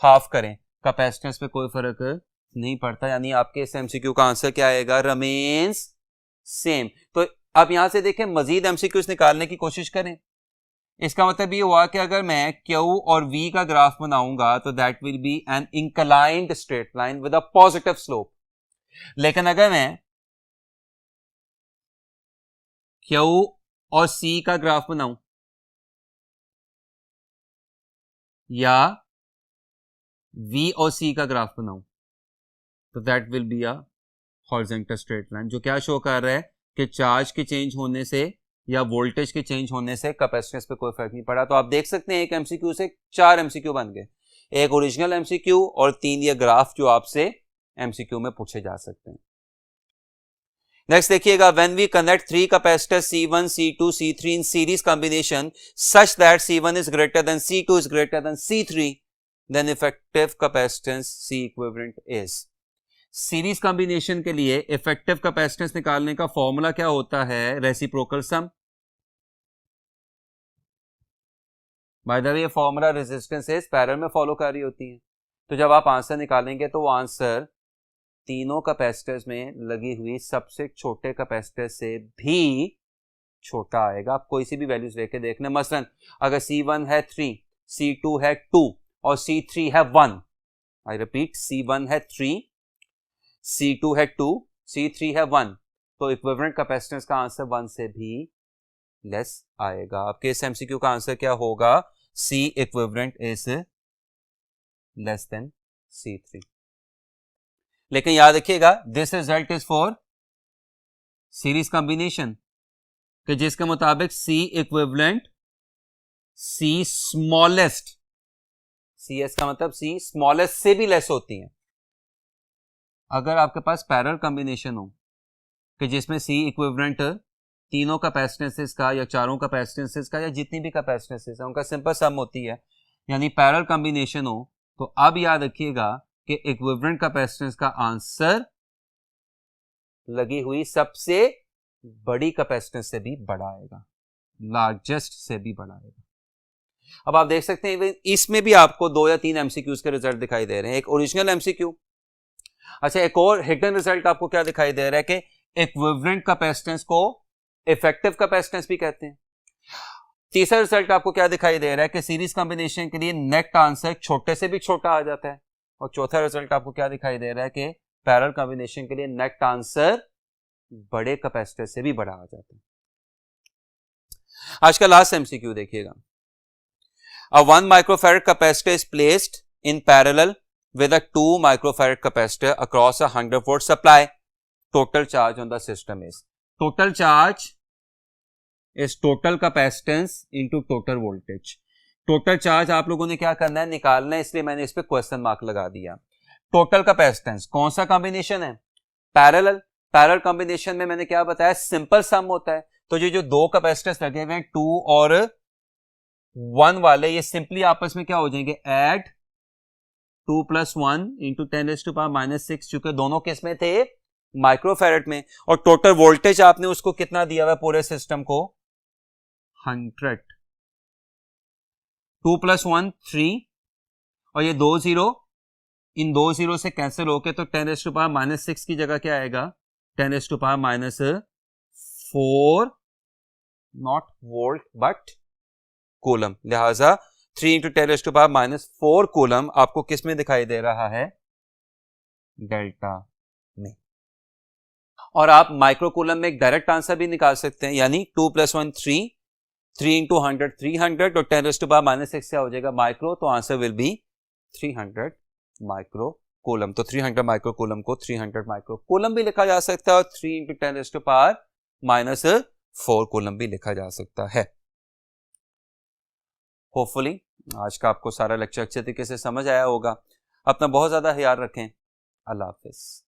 हाफ करें, कैपेसिटेंस पे कोई फर्क नहीं पड़ता। यानी आपके इस एमसीक्यू का आंसर क्या आएगा, रमेन्स सेम। तो अब यहां से देखें, मजीद एमसीक्यूज निकालने की कोशिश करें। इसका मतलब ये हुआ कि अगर मैं Q और V का ग्राफ बनाऊंगा तो that will be an inclined straight line with a positive slope. लेकिन अगर मैं Q और C का ग्राफ बनाऊं या V और C का ग्राफ बनाऊं तो that will be a horizontal straight line, जो क्या शो कर रहा है कि चार्ज के चेंज होने से या वोल्टेज के चेंज होने से कैपेसिटेंस पे कोई फर्क नहीं पड़ा। तो आप देख सकते हैं एक एमसीक्यू से 4 एमसीक्यू बन गए, एक ओरिजिनल एमसीक्यू और 3 ये ग्राफ जो आपसे एमसीक्यू में पूछे जा सकते हैं। नेक्स्ट देखिएगा, when we connect 3 capacitors C1, C2, C3 in series combination such that C1 is greater then C2 is greater then C3, then effective capacitance C equivalent is. Series combination के लिए effective capacitance निकालने का formula क्या होता है, reciprocal sum. By the way ये formula resistances parallel में follow कर रही होती हैं। तो जब आप आंसर निकालेंगे तो वो आंसर तीनों कैपेसिटर्स में लगी हुई सबसे छोटे कैपेसिटर से भी छोटा आएगा। आप कोई सी भी वैल्यूज लेके देख लें, मसलन अगर C1 है 3, C2 है 2 और C3 है 1, आई रिपीट, C1 है 3, C2 है 2, C3 है 1, तो इक्विवेलेंट कैपेसिटेंस का आंसर 1 से भी लेस आएगा। आपके इस एमसीक्यू का आंसर क्या होगा, C equivalent is less than C3। लेकिन याद रखिएगा, this result is for series combination, कि जिसके मुताबिक C equivalent C smallest, CS का मतलब C स्मॉलेस्ट से भी लेस होती है। अगर आपके पास पैरेलल कॉम्बिनेशन हो कि जिसमें C इक्विवेलेंट तीनों कैपेसिटेंसेस का या चारों कैपेसिटेंसेस का या जितनी भी कैपेसिटेंसेस है उनका सिंपल सम होती है, यानी पैरेलल कॉम्बिनेशन हो, तो अब याद रखिएगा कि इक्विवेलेंट कैपेसिटेंस का आंसर लगी हुई सबसे बड़ी कैपेसिटेंस से भी बड़ा आएगा, लार्जेस्ट से भी बड़ा आएगा। अब आप देख सकते हैं इसमें भी आपको 2 या 3 एमसीक्यूज के रिजल्ट दिखाई दे रहे हैं, एक ओरिजिनल एमसीक्यू। अच्छा, एक और हिडन रिजल्ट आपको क्या दिखाई दे रहा है कि इक्विवेलेंट कैपेसिटेंस को इफेक्टिव कैपेसिटेंस भी कहते हैं। तीसरा रिजल्ट आपको क्या दिखाई दे रहा है कि सीरीज कॉम्बिनेशन के लिए नेट आंसर छोटे से भी छोटा आ जाता है। और चौथा रिजल्ट आपको क्या दिखाई दे रहा है कि पैरेलल कॉम्बिनेशन के लिए नेट आंसर बड़े कैपेसिटर से भी बड़ा आ जाता है। आज का लास्ट एमसीक्यू देखिएगा, a 1 microfarad capacitor is placed in parallel with a 2 microfarad capacitor across a 100 volt supply. Total charge on the system is, total charge is total capacitance into total voltage. Total charge आप लोगों ने क्या करना है, निकालना है, इसलिए मैंने इस पे क्वेश्चन मार्क लगा दिया। टोटल कैपेसिटेंस कौन सा कॉम्बिनेशन है, पैरेलल। पैरेलल कॉम्बिनेशन में मैंने क्या बताया, सिंपल सम होता है। तो ये जो दो कैपेसिटर्स लगे हुए हैं 2 और 1 वाले, ये सिंपली आपस में क्या हो जाएंगे, ऐड 2 + 1 × 10⁻⁻6, चूंकि दोनों किस में थे, माइक्रोफैरेड में। और टोटल वोल्टेज आपने उसको कितना दिया हुआ है, पूरे सिस्टम को 100। 2 + 1 3 और ये 2 0, इन 2 0 से कैंसिल होके तो 10⁻⁻6 की जगह क्या आएगा, 10⁻⁻4, नॉट वोल्ट बट कूलम। लिहाजा 3 × 10⁻⁻4 कूलम आपको किस में दिखाई दे रहा है, डेल्टा में। और आप माइक्रो कूलम में एक डायरेक्ट आंसर भी निकाल सकते हैं, यानी 2 + 1 3, 3 × 100 300 और 10⁻⁻6 क्या हो जाएगा, माइक्रो, तो answer will be 300 micro coulomb. तो 300 माइक्रो कूलम को 300 माइक्रो कूलम भी लिखा जा सकता है और 3 × 10⁻⁻4 कूलम भी लिखा जा सकता है। होपफुली आज का आपको सारा लेक्चर अच्छे तरीके से समझ आया होगा। अपना बहुत ज्यादा ख्याल रखें। अल्लाह हाफिज।